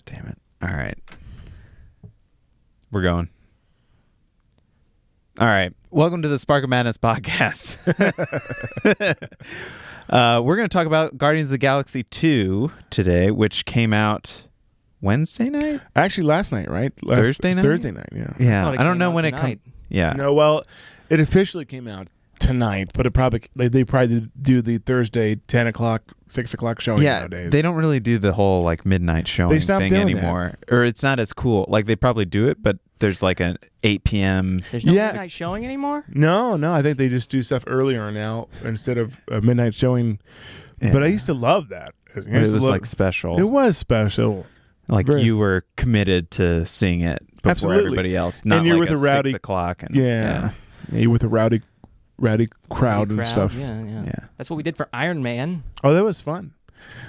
damn it. All right. We're going. All right. Welcome to the Spark of Madness podcast. We're going to talk about Guardians of the Galaxy 2 today, which came out Wednesday night? Actually, last night, right? Thursday night? Thursday night, yeah. Yeah. it I don't came know out when tonight. it comes. Yeah. No, well, it officially came out tonight, but it probably they probably do the Thursday 10 o'clock, 6 o'clock showing Yeah, nowadays. they don't really do the whole like midnight showing stopped thing doing anymore. Or it's not as cool. Like they probably do it, but there's like an 8 p.m. There's no Yeah. midnight showing anymore? No, I think they just do stuff earlier now instead of a midnight showing. Yeah. But I used to love that. It was like special. It was special. Like very- you were committed to seeing it before Absolutely. everybody else. Not And you're like with a a rowdy- 6 o'clock. And, Yeah. You with a rowdy crowd and stuff. Yeah. Yeah. That's what we did for Iron Man. Oh, that was fun.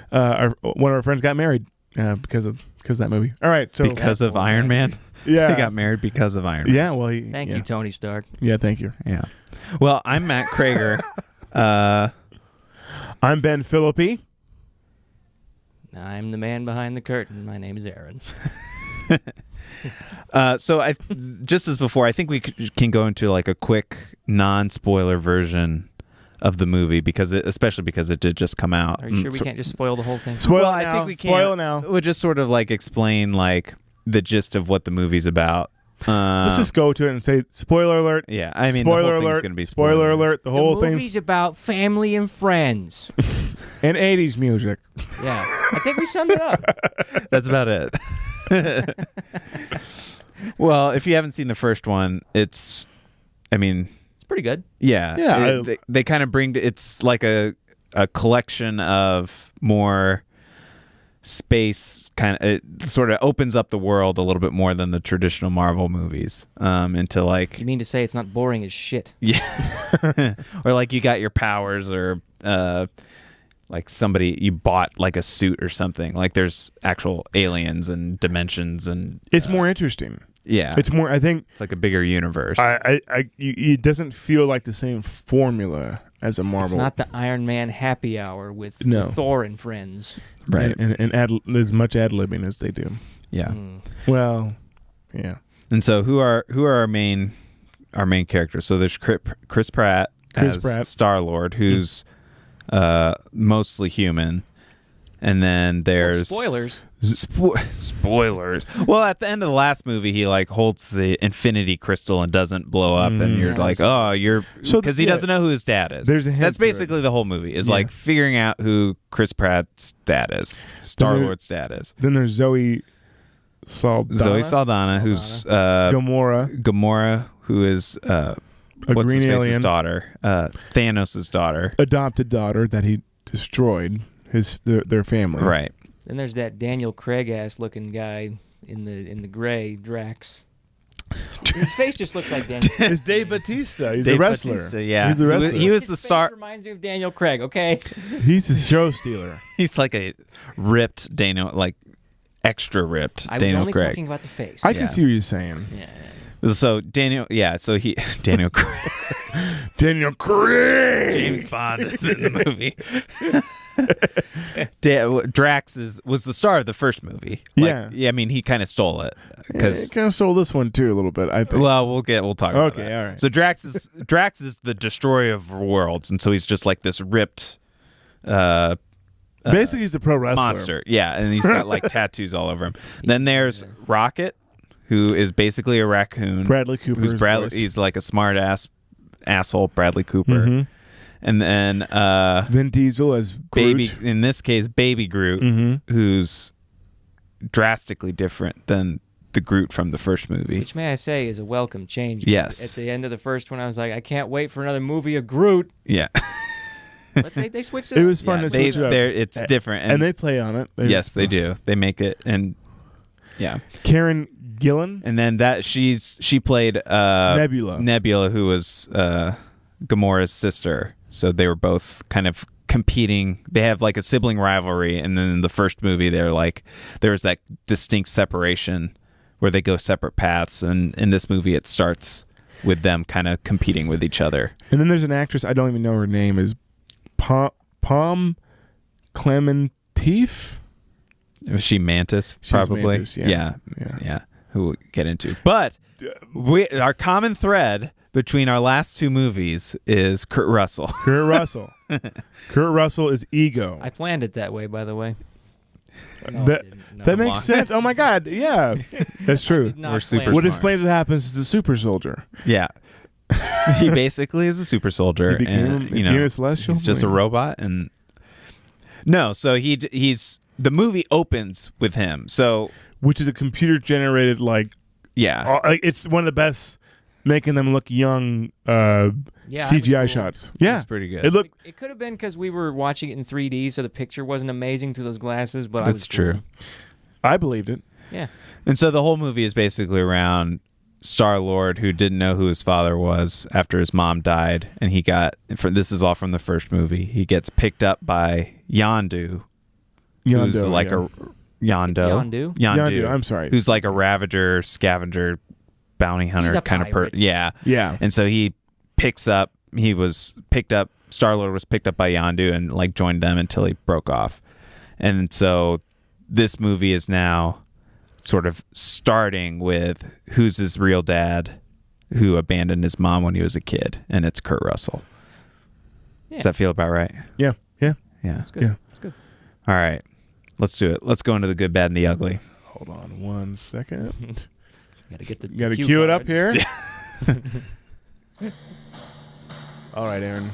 One of our friends got married because of that movie. All right, so Because of Iron Man. yeah, He got married because of Iron Man. yeah. Well, Thank you, Tony Stark. Yeah, thank you. Yeah. Well, I'm Matt Krager. I'm Ben Philippi. I'm the man behind the curtain. My name is Aaron. So I just as before, I think we can go into like a quick non-spoiler version of the movie especially because it did just come out. Are you sure we can't just spoil the whole thing? Spoil Well, it I now. think we can. Spoil it now. We'll just sort of like explain like the gist of what the movie's about. Let's just go to it and say spoiler alert. Yeah, I mean, Spoiler the whole thing's alert. going to be Spoiler alert. The whole the thing movie's about family and friends. and 80s music. Yeah. I think we summed it up. That's about it. Well, if you haven't seen the first one, it's It's pretty good. yeah. Yeah, They kind of it's like a collection of more space kind of. It sort of opens up the world a little bit more than the traditional Marvel movies. Into like You mean to say it's not boring as shit? yeah, or like you got your powers or like somebody you bought like a suit or something. Like there's actual aliens and dimensions and It's more interesting. yeah, It's more. I think. it's like a bigger universe. It doesn't feel like the same formula as a Marvel. It's not the Iron Man happy hour with No. Thor and friends. Right. And as much ad libbing as they do. Yeah. Mm. Well, yeah. And so who are our main characters? So there's Chris Pratt as Star-Lord, who's mostly human. And then there's Spoilers. spoilers. Well, at the end of the last movie, he like holds the Infinity Crystal and doesn't blow up, and you're Yeah, like, oh, you're So because he yeah. doesn't know who his dad is. There's a hint That's to it. basically the whole movie is Yeah. like figuring out who Chris Pratt's dad is, Star-Lord's dad is. Then there's Zoe Saldana. Zoe Saldana, who's Gamora, who is a what's green his face's alien, daughter, Thanos' daughter. adopted daughter that he destroyed their family. Right. Then there's that Daniel Craig ass looking guy in the gray Drax. His face just looks like Daniel. It's Dave Bautista. He's Dave a wrestler. Bautista, yeah. He's a wrestler. He was the His face star. reminds me of Daniel Craig. Okay. He's a show stealer. He's like a ripped Daniel, like extra ripped I was Daniel only Craig. talking about the face. I Yeah. can see what you're saying. Yeah. So Daniel Craig. Daniel Craig. James Bond is in the movie. Drax was the star of the first movie. Like, Yeah. I mean, he kind of stole it He because. kind of stole this one too a little bit. I think. Well, we'll talk about Okay, that. all right. So Drax is the destroyer of worlds, and so he's just like this ripped Basically, he's the pro wrestler. monster. Yeah, and he's got like tattoos all over him. Then there's Rocket, who is basically a raccoon. Bradley Cooper. Who's Bradley? He's like a smart asshole Bradley Cooper. Mm-hmm. And then Vin Diesel as baby, Groot. in this case, Baby Groot, Mm-hmm. who's drastically different than the Groot from the first movie. Which, may I say, is a welcome change. Yes. At the end of the first one, I was like, I can't wait for another movie of Groot. Yeah, But they switched it It up. was fun yeah, to switch it up. it's different, And they play on it. yes, they do. They make it, and yeah, Karen Gillan, and then she played Nebula. who was Gamora's sister. So they were both kind of competing. They have like a sibling rivalry, and then in the first movie, they're like there was that distinct separation where they go separate paths, and in this movie, it starts with them kind of competing with each other. And then there's an actress, I don't even know her name, is Pom Clementif. Was she Mantis? She was Probably. Mantis, yeah. Yeah. Who we'll get into. But our common thread between our last two movies is Kurt Russell. Kurt Russell. Kurt Russell is ego. I planned it that way, by the way. No, I that didn't. No. that makes sense. Oh my God, yeah, that's true. Did not We're plan super it. What smart. explains what happens to the super soldier? Yeah. He basically is a super soldier, He became- and became a celestial? he's just a robot. And no, so he's the movie opens with him. So Which is a computer generated yeah, it's one of the best making them look young Yeah, CGI that was cool. shots. Yeah, it's pretty good. it looked. It could have been because we were watching it in 3D, so the picture wasn't amazing through those glasses. But I was That's true. cool. I believed it. Yeah. And so the whole movie is basically around Star-Lord, who didn't know who his father was after his mom died, and this is all from the first movie. He gets picked up by Yondu, who's Yondu, like yeah. Yondu? Yondu, I'm sorry. who's like a Ravager, scavenger, bounty hunter a kind of pirate. person. Yeah. Yeah, And so he was picked up, Star-Lord was picked up by Yondu and like joined them until he broke off. And so this movie is now sort of starting with who's his real dad who abandoned his mom when he was a kid, and it's Kurt Russell. Yeah. Does that feel about right? yeah. Yeah. That's good. Yeah. That's good. All right. Let's do it. Let's go into the good, bad, and the ugly. Hold on 1 second. Got to get the. You got to cue cue it up cards. here. All right, Aaron.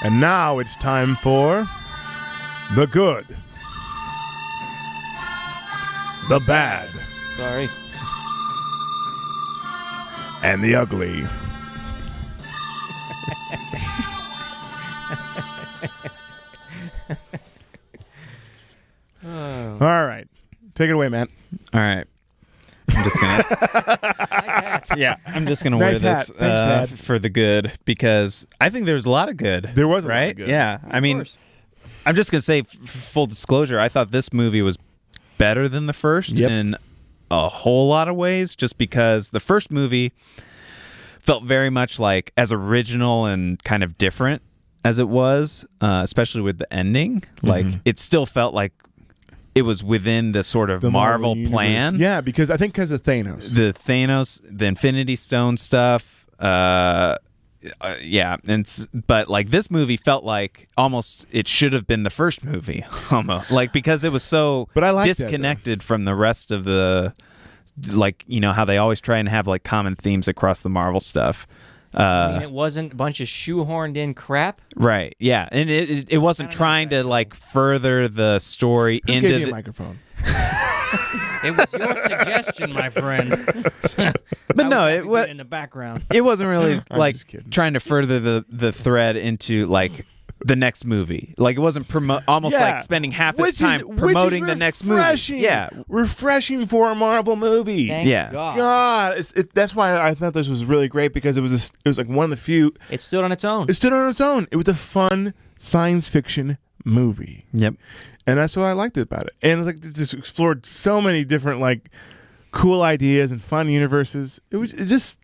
And now it's time for the good, the bad, Sorry. and the ugly. Oh, All right. Take it away, Matt. All right. I'm just gonna. nice hat. Yeah, I'm just gonna Nice wear hat. this Thanks, Dad. for the good because I think there's a lot of good. There was a lot of right? good. Yeah, I Of mean, course. I'm just gonna say, full disclosure, I thought this movie was better than the first Yep. in a whole lot of ways, just because the first movie felt very much like as original and kind of different as it was, especially with the ending. Like it still felt like it was within the sort of The Marvel universe. plan. Yeah, because I think because of Thanos. The Thanos, the Infinity Stone stuff. Yeah, but like this movie felt like almost it should have been the first movie, almost like because it was so But I like that, though. disconnected from the rest of the, like, you know how they always try and have like common themes across the Marvel stuff. I mean, it wasn't a bunch of shoehorned in crap. Right, yeah, and it wasn't I don't know trying to exactly. like further the story Who into gave you a the, microphone? It was your suggestion, my friend. but no, it was. in the background. It wasn't really like just kidding. trying to further the thread into like the next movie. Like it wasn't almost Yeah. like spending half Which its time is promoting the next movie. refreshing. Yeah. Refreshing for a Marvel movie. Thank Yeah. God. God, that's why I thought this was really great because it was like one of the few. It stood on its own. It stood on its own. It was a fun science fiction movie, Yep. and that's what I liked about it. And it's like it just explored so many different like cool ideas and fun universes. It was just.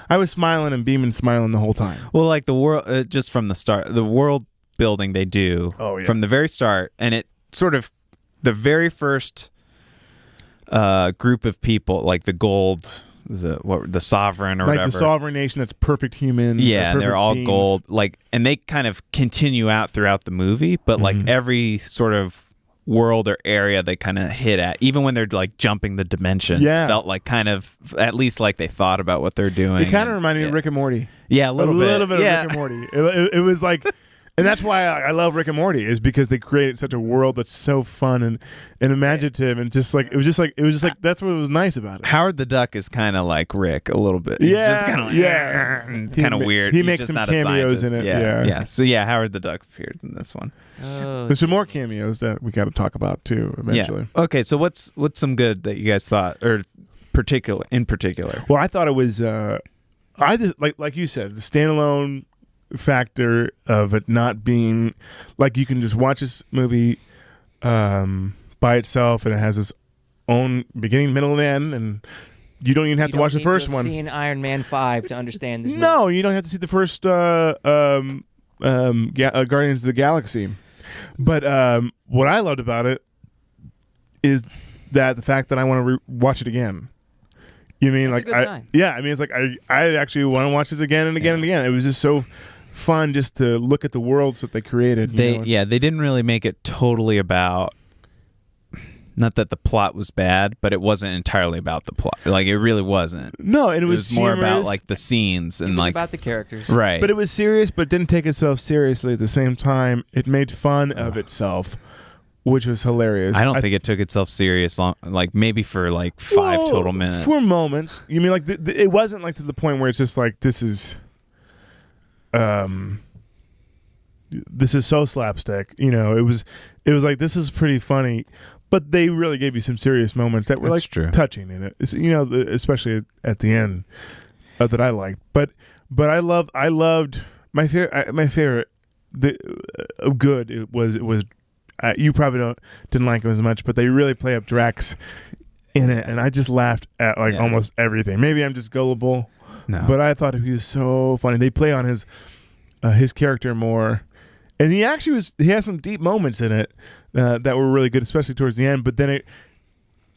I was smiling and beaming, smiling the whole time. Well, like the world, just from the start, the world building they do Oh, yeah. from the very start, and it sort of the very first group of people, like the gold, the sovereign or Like whatever. the sovereign nation that's perfect human. Yeah, and they're perfect all beings. gold. Like, and they kind of continue out throughout the movie, but like Mm-hmm. every sort of world or area they kind of hit at, even when they're like jumping the dimensions, Yeah. felt like kind of at least like they thought about what they're doing. It kind of And- reminded me yeah. of Rick and Morty. Yeah, a little bit. Yeah. of Rick and Morty. It was like, and that's why I love Rick and Morty is because they created such a world that's so fun and imaginative and just like it was just like that's what was nice about it. Howard the Duck is kind of like Rick a little bit. He's Yeah, just kind of yeah. kind of He weird. he He's makes just some not a cameos scientist. in it, Yeah, yeah. So yeah, Howard the Duck appeared in this one. Oh, There's some more cameos that we got to talk about too eventually. Yeah. Okay, so what's some good that you guys thought, or in particular? Well, I thought it was I just like you said, the standalone factor of it not being like you can just watch this movie by itself and it has its own beginning, middle, and end, and you don't even have to watch the first one. Seen Iron Man 5 to understand this. No, you don't have to see the first Guardians of the Galaxy. But what I loved about it is that the fact that I want to watch it again. You mean That's a like good sign. yeah? I mean, it's like I actually want to watch this again and again and again. It was just so fun just to look at the worlds that they created. They didn't really make it totally about. Not that the plot was bad, but it wasn't entirely about the plot. Like it really wasn't. No, and it It was was more about humorous, like the scenes It and was like about the characters. right. but it was serious, but didn't take itself seriously at the same time. It made fun of itself, which was hilarious. I don't think it took itself serious long, like maybe for like 5 Well, total minutes. for moments. You mean like it wasn't like to the point where it's just like this is so slapstick. You know, it was like this is pretty funny, but they really gave you some serious moments that were That's like true. touching in it. It's, you know, especially at the end that I liked. But I loved my favorite. Good. It was. You probably didn't like him as much, but they really play up Drax in it, and I just laughed at like Yeah. almost everything. Maybe I'm just gullible, No. but I thought he was so funny. They play on his character more, and he actually was. He has some deep moments in it that were really good, especially towards the end. But then it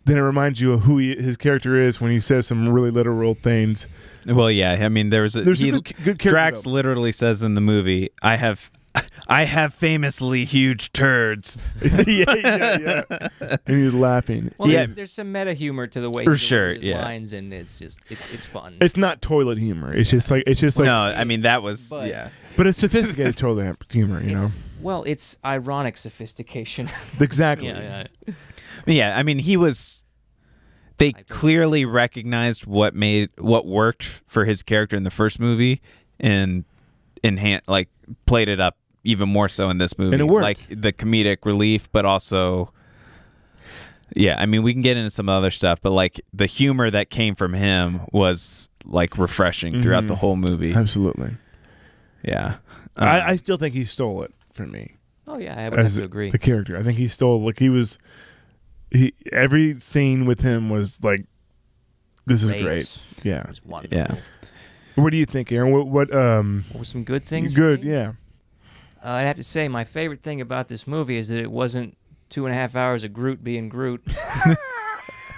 reminds you of who his character is when he says some really literal things. Well, yeah. I mean, there's some good character Drax development. literally says in the movie, I have famously huge turds. yeah. And he's laughing. Well, Yeah. there's some meta humor to the way For he sure, delivers his yeah. lines, and it's just it's fun. It's not toilet humor. It's just like No, I mean that was But- yeah. but it's sophisticated toilet humor. You know, It's- well, it's ironic sophistication. exactly. yeah. Yeah, I mean they think- clearly recognized what worked for his character in the first movie and like played it up even more so in this movie. And it worked. Like the comedic relief, but also yeah, I mean we can get into some other stuff, but like the humor that came from him was like refreshing throughout the whole movie. Absolutely. Yeah. I still think he stole it from me Oh yeah, I would have as to agree. the character. I think he stole. Like every scene with him was like, this is great. Yeah. It was wonderful. Yeah. What do you think, Aaron? What What were some good things? for Good. me? Yeah. I'd have to say my favorite thing about this movie is that it wasn't 2.5 hours of Groot being Groot.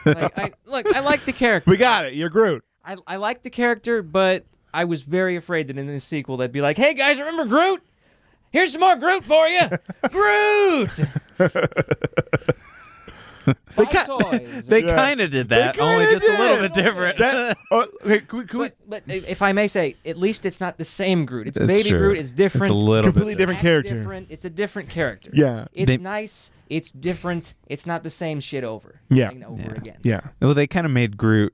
I like the character. We got it. You're Groot. I like the character, but I was very afraid that in the sequel they'd be like, "Hey guys, remember Groot? Here's some more Groot for you, Groot." Five toys. They Yeah. kind of did that, They only kinda just a little did. bit different. Okay. Can we, but if I may say, at least it's not the same Groot. It's That's baby true. Groot. It's different. It's a little completely bit different Acts character. different. It's a different character. Yeah. It's They- nice. It's different. It's not the same shit over. Yeah. and over Yeah. again. Yeah. Well, they kind of made Groot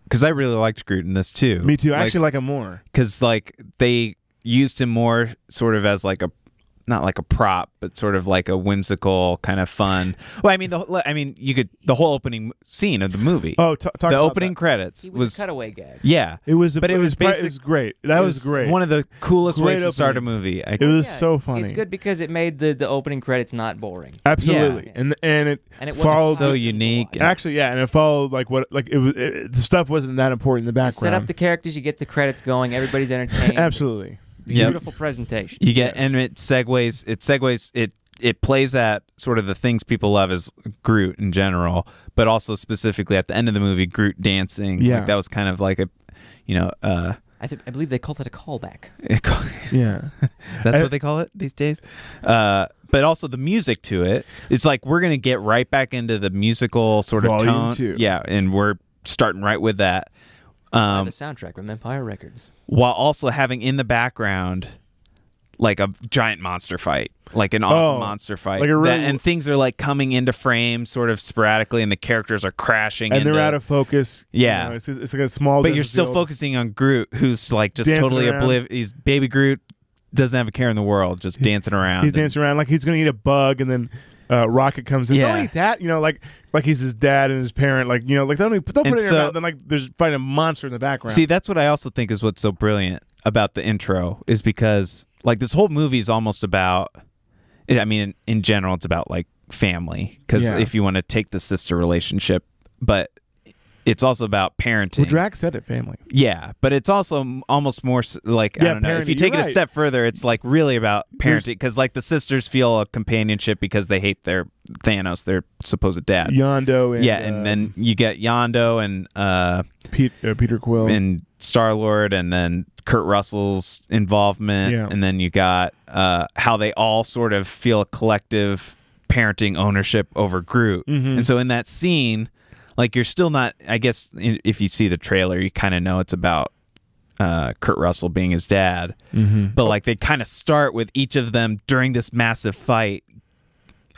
because I really liked Groot in this too. Me too. I actually like him more. because like they used him more sort of as like a not like a prop, but sort of like a whimsical kind of fun. Well, I mean the whole opening scene of the movie, Oh, talk the about opening that. credits He was a cutaway gag. yeah. It was, But it was it basic- was great. That It was great. One of the coolest Great ways to start a opening. movie. It was Yeah, so funny. It's good because it made the opening credits not boring. Absolutely, Yeah. and it And it wasn't followed so simple. unique. Actually, yeah, and it followed like what like it was. The stuff wasn't that important in the You background. set up the characters, you get the credits going, everybody's entertained. Absolutely. Yep. Beautiful presentation. You get Yes. and it segues. It plays at sort of the things people love as Groot in general, but also specifically at the end of the movie, Groot dancing. Yeah. Like, that was kind of like a, I believe they called it a callback. Yeah. that's I- what they call it these days. But also the music to it. It's like we're gonna get right back into the musical sort of Volume tone. 2. Yeah, and we're starting right with that. The soundtrack from Empire Records. While also having in the background like a giant monster fight, like an awesome Oh, monster fight, like a really- and things are like coming into frame sort of sporadically, and the characters are crashing, And into, they're out of focus. Yeah. You know, it's like a small. but you're still field. focusing on Groot, who's like just Dancing totally around. oblivious. He's baby Groot, doesn't have a care in the world, just dancing around. He's dancing around like he's gonna eat a bug, and then Rocket comes in. Yeah. Don't eat that. You know, like he's his dad and his parent. Like like don't put it in your so- mouth. Then like there's fighting a monster in the background. See, that's what I also think is what's so brilliant about the intro is because like this whole movie is almost about. I mean, in general, it's about like family because Yeah. if you want to take the sister relationship, but it's also about parenting. Well, Drax said it, family. Yeah, but it's also almost more like, I Yeah, don't know. If you parenting, take it you're a right. step further, it's like really about parenting because like the sisters feel a companionship because they hate their Thanos, their supposed dad. Yondo and And then you get Yondo and Peter Quill. and Star-Lord, and then Kurt Russell's involvement, Yeah. and then you got how they all sort of feel a collective parenting ownership over Groot. Mhm. And so in that scene, like you're still not, I guess if you see the trailer, you kind of know it's about Kurt Russell being his dad. But like they kind of start with each of them during this massive fight,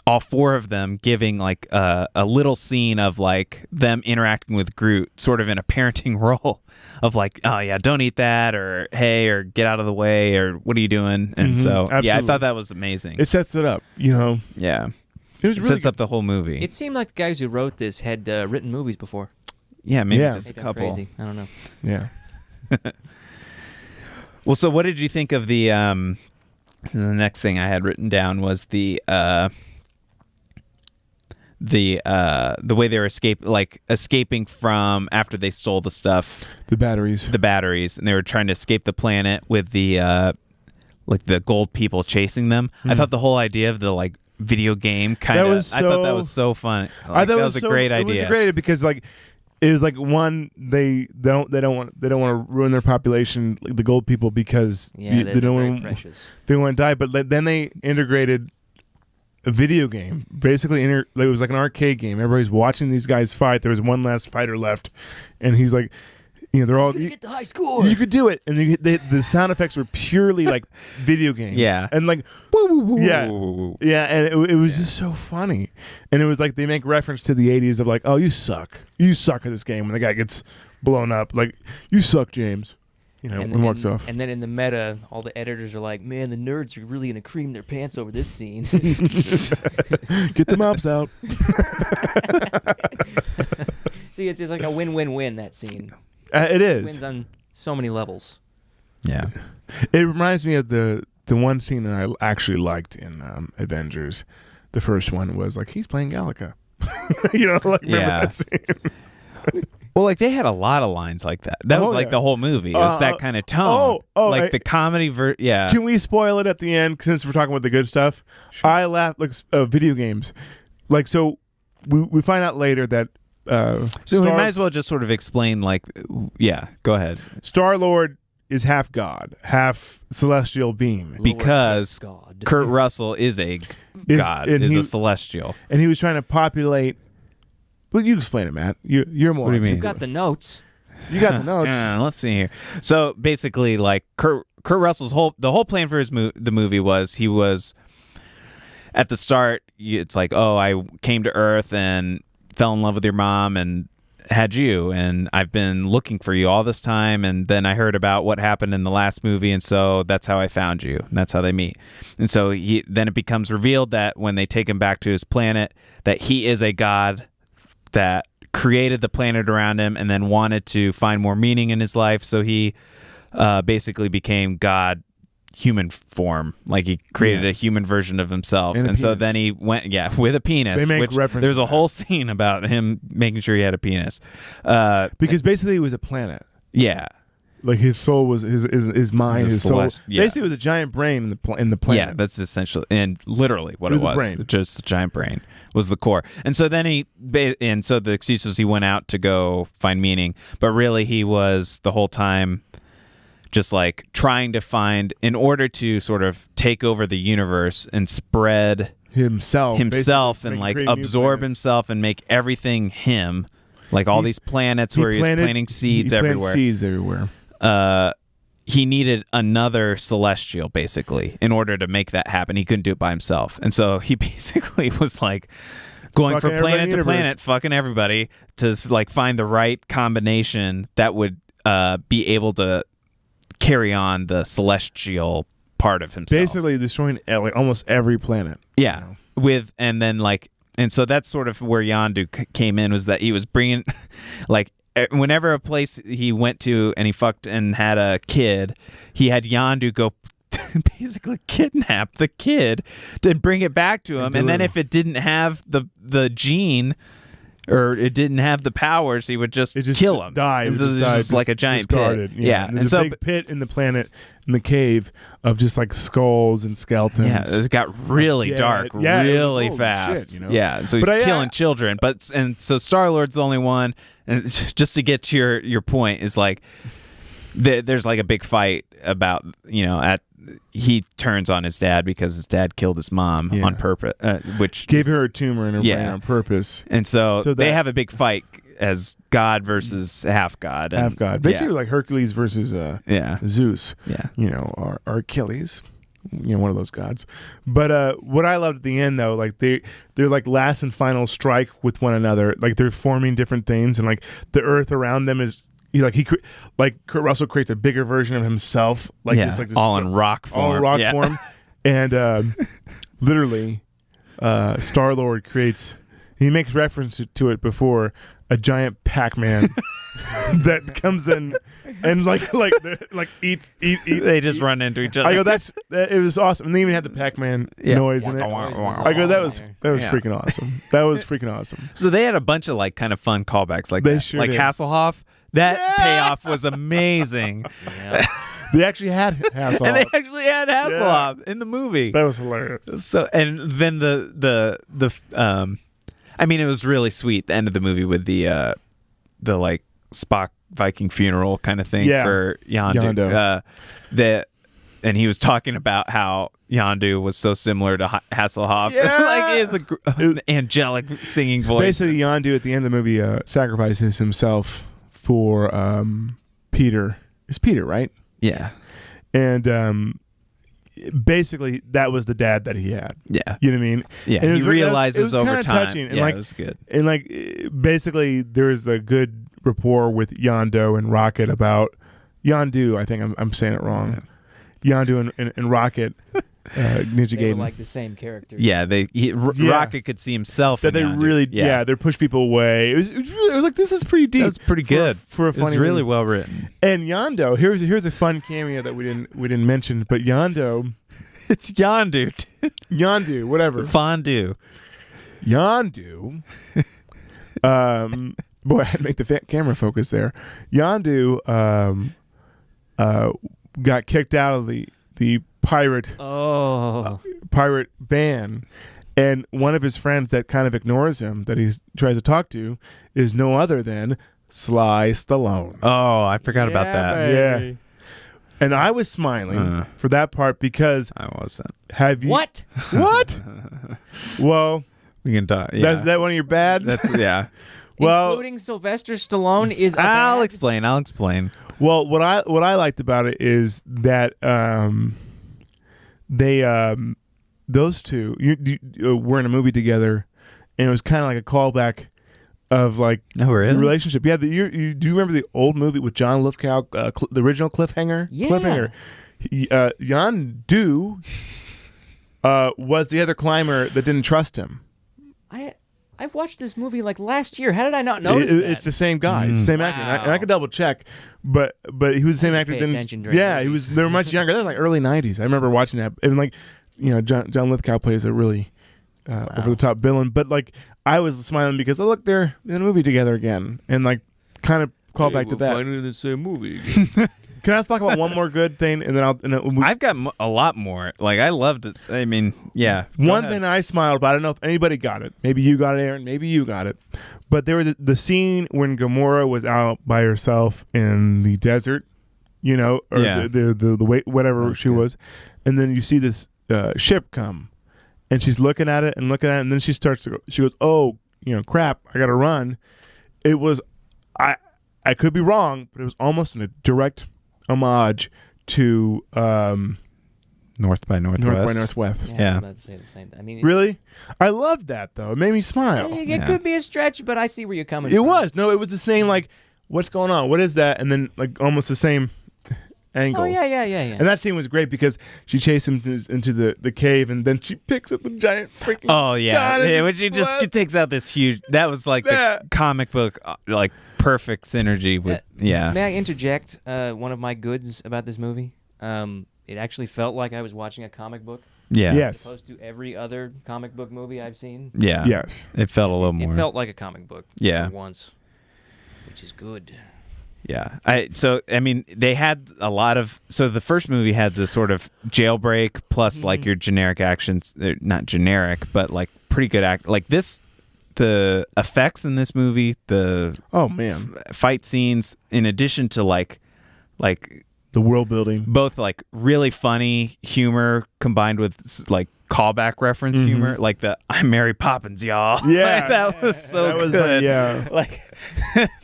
all four of them giving like a little scene of like them interacting with Groot sort of in a parenting role of like, oh yeah, don't eat that, or hey, or get out of the way, or what are you doing? And so yeah, I Absolutely. thought that was amazing. It sets it up, you know. Yeah. It was It really sets up the whole movie. It seemed like the guys who wrote this had written movies before. Yeah, maybe Yeah. just a Maybe I'm couple. crazy. I don't know. Yeah. Well, so what did you think of the next thing I had written down was the way they were escaping from after they stole the stuff, The batteries. the batteries, and they were trying to escape the planet with the like the gold people chasing them. I thought the whole idea of the like video game kind That of was I thought that so- was so fun. I Like, thought that it was a so- great It idea. was great because like it was like one they don't want to ruin their population, like the gold people, because Yeah, they don't very want precious. they want to die. But then they integrated a video game, basically. It was like an arcade game. Everybody's watching these guys fight. There was one last fighter left, and he's like, you know, they're all. Get the high score. You could do it, and the sound effects were purely like video games. Yeah. and like yeah, yeah, and it was just so funny, and it was like they make reference to the '80s of like, oh, you suck at this game when the guy gets blown up, like you suck, James, you know, and walks off. And then in the meta, all the editors are like, man, the nerds are really going to cream their pants over this scene. Get the mops out. See, it's like a win-win-win, that scene. It Wins is. on so many levels. Yeah. It reminds me of the one scene that I actually liked in Avengers. The first one was like he's playing Galaga. You know, like remember Yeah. that scene? Well, like they had a lot of lines like that. That Oh, was like yeah. the whole movie. It was that kind of tone. Like the comedy yeah. Can we spoil it at the end since we're talking about the good stuff? I laughed like video games. Like so we find out later that So we might as well just sort of explain like yeah, go ahead. Star-Lord is half god, half celestial being. Because God. Kurt Russell is a god, and is he- a celestial. And he was trying to populate. Well, you explain it, Matt. You're more. What do you mean? You've got the notes. You got the notes. Let's see here. So basically, like Kurt Russell's the whole plan for the movie was he was at the start. It's like, oh, I came to Earth and fell in love with your mom and had you, and I've been looking for you all this time, and then I heard about what happened in the last movie, and so that's how I found you, and that's how they meet. And so then it becomes revealed that when they take him back to his planet, that he is a god that created the planet around him and then wanted to find more meaning in his life, so he basically became God human form. Like he created a human version of himself, And a and so penis. then he went with a penis. They make which reference there's to a whole scene about him making sure he had a penis. Because basically, it was a planet. Yeah, Like his soul was his mind, His his soul. celest- yeah. Basically, it was a giant brain in the planet. yeah, that's essentially and literally what It it was a was. brain. Just a giant brain was the core. And so then and so the excuse was he went out to go find meaning, but really he was the whole time just like trying to find, in order to sort of take over the universe and spread himself himself and basically, like create new absorb planets. himself and make everything him, like all these planets where he's planting seeds he planted everywhere. Seeds everywhere. He needed another celestial basically in order to make that happen. He couldn't do it by himself, and so he basically was like going Fucking from everybody in planet the to planet, universe. fucking everybody to like find the right combination that would be able to carry on the celestial part of himself. Basically, destroying like almost every planet. Yeah, and so that's sort of where Yondu came in, was that he was bringing, like, whenever a place he went to and he fucked and had a kid, he had Yondu go basically kidnap the kid to bring it back to him, and then if it didn't have the gene, or it didn't have the powers, he would just, It just kill him. Die. And It so just it's died, just like a giant discarded. pit. Yeah. And there's a big pit in the planet, in the cave, of just like skulls and skeletons. Yeah, it got really Yeah, dark, yeah, it was- really holy fast. shit, you know? Yeah, so he's But killing children. And so Star-Lord's the only one. And just to get to your point is like, there's like a big fight about, he turns on his dad because his dad killed his mom Yeah. on purpose, which Gave her a tumor in her Yeah. brain on purpose. and so So they that- have a big fight as God versus half God. And, Half god. Basically like Hercules versus Yeah. Zeus. Yeah. Or Achilles. One of those gods. But what I loved at the end though, like they're like last and final strike with one another. Like they're forming different things, and like the earth around them is like Kurt Russell creates a bigger version of himself, like Yeah. this, like this, All in rock form. all in rock Yeah. form, and literally, Star-Lord creates. He makes reference to it before a giant Pac-Man that comes in and like eat. They just run into each other. I go, it was awesome, and they even had the Pac-Man Yeah. noise in it. I go, that was Yeah. freaking awesome. That was freaking awesome. So they had a bunch of like kind of fun callbacks like They that. sure like did. Hasselhoff. That Yeah. payoff was amazing. Yeah. They actually had Hasselhoff. And they actually had Hasselhoff in the movie. That was hilarious. So and then I mean it was really sweet the end of the movie with the like Spock Viking funeral kind of thing Yeah. for Yondu. And he was talking about how Yondu was so similar to Hasselhoff. Yeah. Like he has an angelic singing voice. Basically, Yondu at the end of the movie sacrifices himself for Peter. It's Peter, right? Yeah. And basically, that was the dad that he had. Yeah. You know what I mean? Yeah. And He it realizes was over kinda time. touching, and Yeah, like, it was good. And like, basically, there's a good rapport with Yondu and Rocket about Yondu. I think I'm saying it wrong. Yondu and Rocket, Ninja They were Gaiden. like the same character. Yeah, Yeah. Rocket could see himself. That in they Yondu. really, they push people away. It was like, this is pretty deep. That was pretty good for a It was funny really movie. well written. And Yondu, here's a fun cameo that we didn't mention, but Yondu, It's Yondu, whatever, fondue. Yondu, boy, I had to make the camera focus there. Yondu, got kicked out of the pirate Oh. band, and one of his friends that kind of ignores him, that he tries to talk to, is no other than Sly Stallone. Oh, I forgot about that. Yeah. And I was smiling for that part because I wasn't. have you What? What? Well, We can talk. Yeah. that's that one of your bads? That's yeah. Well- Including Sylvester Stallone is a I'll bad? explain. Well, what I liked about it is that they those two were in a movie together, and it was kind of like a callback of like Oh, really? the relationship. Yeah, do you remember the old movie with John Lithgow, the original Cliffhanger? Yeah. Cliffhanger. Yondu was the other climber that didn't trust him. I watched this movie like last year. How did I not notice that? It's the same guy, it's the same actor, and I could double check, but he was the same I actor. pay Didn't attention during yeah, movies. they were much younger. That was like early '90s. I remember watching that, and like John Lithgow plays a really over the top villain, but like I was smiling because look, they're in a movie together again, and like kind of call back to that. Finally in the same movie. Can I talk about one more good thing, and then I've got a lot more. Like I loved it. I mean, yeah. Go one ahead. thing I smiled about. I don't know if anybody got it. Maybe you got it, Aaron. Maybe you got it. But there was the scene when Gamora was out by herself in the desert, or Yeah. the way, whatever That's she good. was, and then you see this ship come, and she's looking at it, and then she starts to go. She goes, "Oh, crap! I got to run." It was, I could be wrong, but it was almost a direct homage to North by Northwest. North by Northwest. I Yeah. was about to say the same thing. I mean, Really, I loved that though. It made me smile. it Yeah. could be a stretch, but I see where you're coming It from. was. No, it was the same, like, what's going on? What is that? And then, like, almost the same angle. Oh, yeah. And that scene was great because she chased him into the cave, and then she picks up the giant freaking Oh yeah, gun and yeah. When she just what? takes out this huge. That was like Yeah. the comic book, like perfect synergy with. Yeah. May I interject one of my goods about this movie? It actually felt like I was watching a comic book. Yeah. As Yes. opposed to every other comic book movie I've seen. Yeah. Yes. It felt a little more. It felt like a comic book. Yeah. For once, which is good. Yeah. I mean, they had a lot of. So the first movie had the sort of jailbreak plus like your generic actions. They're not generic, but like pretty good act. Like this, the effects in this movie, the Oh man, fight scenes, in addition to like the world building. both like really funny humor combined with like callback reference humor, like the "I'm Mary Poppins, y'all." Yeah. Like, that was so That was good. yeah. Like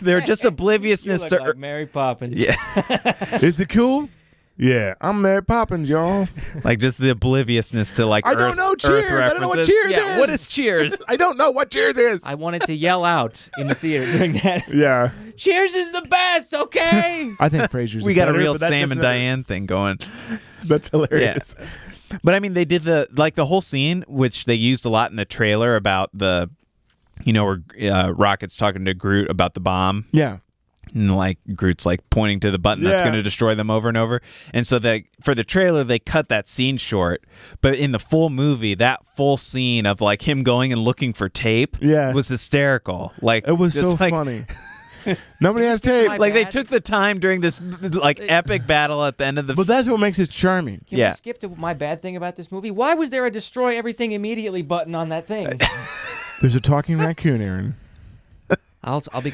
they're just obliviousness You to look like Mary Poppins. yeah, Is it cool? Yeah, I'm Mary Poppins, y'all. like just the obliviousness to like I don't Earth, know Earth Cheers. I don't know what references. Cheers yeah, is. what is Cheers? I don't know what Cheers is. I wanted to yell out in the theater during that. Yeah, Cheers is the best, okay? I think Frasier's. We got a better, real but that's Sam just and Diane thing going. That's hilarious. But I mean, they did the whole scene, which they used a lot in the trailer about the, where Rocket's talking to Groot about the bomb. Yeah. And like Groot's like pointing to the button that's Yeah. going to destroy them over and over. And so for the trailer, they cut that scene short. But in the full movie, that full scene of like him going and looking for tape Yeah. was hysterical. Like It was just, so like, funny. Nobody has tape. my Like they bad. took the time during this like epic battle at the end of the But that's what makes it charming. Can Yeah. we skip to my bad thing about this movie? Why was there a destroy everything immediately button on that thing? There's a talking raccoon, Aaron. I'll be.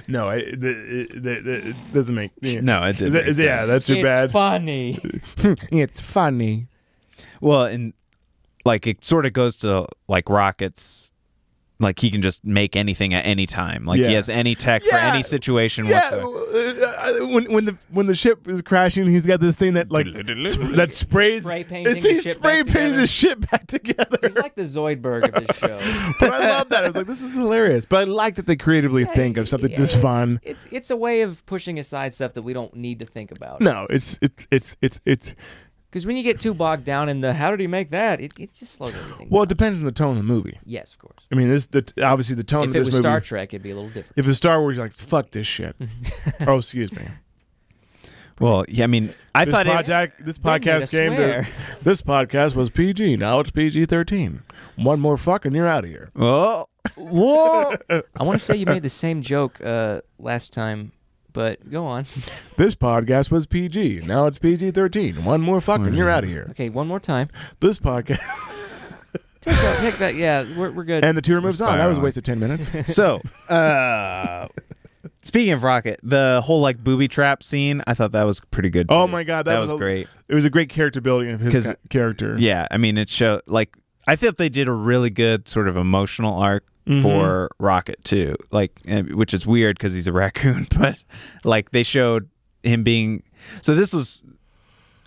No, it doesn't make. Yeah. No, it didn't. make Yeah, sense. that's too It's bad. funny. It's funny. Well, and like it sort of goes to like Rocket's, like he can just make anything at any time. Like Yeah. he has any tech for Yeah. any situation Yeah, whatsoever. when the ship is crashing, he's got this thing that like that sprays. Spray painting It's the he's ship spray back painting together. the ship back together. He's like the Zoidberg of this show. But I love that. I was like, this is hilarious. But I like that they creatively think of something this fun. It's a way of pushing aside stuff that we don't need to think about. No, it's Because when you get too bogged down in the how did he make that, it just slows everything well, down. it depends on the tone of the movie. Yes, of course. I mean, obviously the tone If of it this was movie. Star Trek, it'd be a little different. If it's Star Wars, you're like, fuck this shit. Oh, excuse me. Well, yeah, I mean, I This thought this Don't need podcast to came to. swear. This podcast was PG. Now it's PG-13. One more fuck and you're out of here. oh, whoa. I want to say you made the same joke last time, but go on. This podcast was PG. Now it's PG-13. One more fuck and you're out of here. Okay, one more time. This podcast Take that. Yeah, we're good. and the tour moves on. That was a on. waste of 10 minutes. So, speaking of Rocket, the whole like booby trap scene, I thought that was pretty good. Oh too. my God, that was great. It was a great character building of his 'Cause- character. Yeah, I mean, it showed like I thought they did a really good sort of emotional arc for Rocket too. Like, which is weird because he's a raccoon, but like they showed him being. So this was,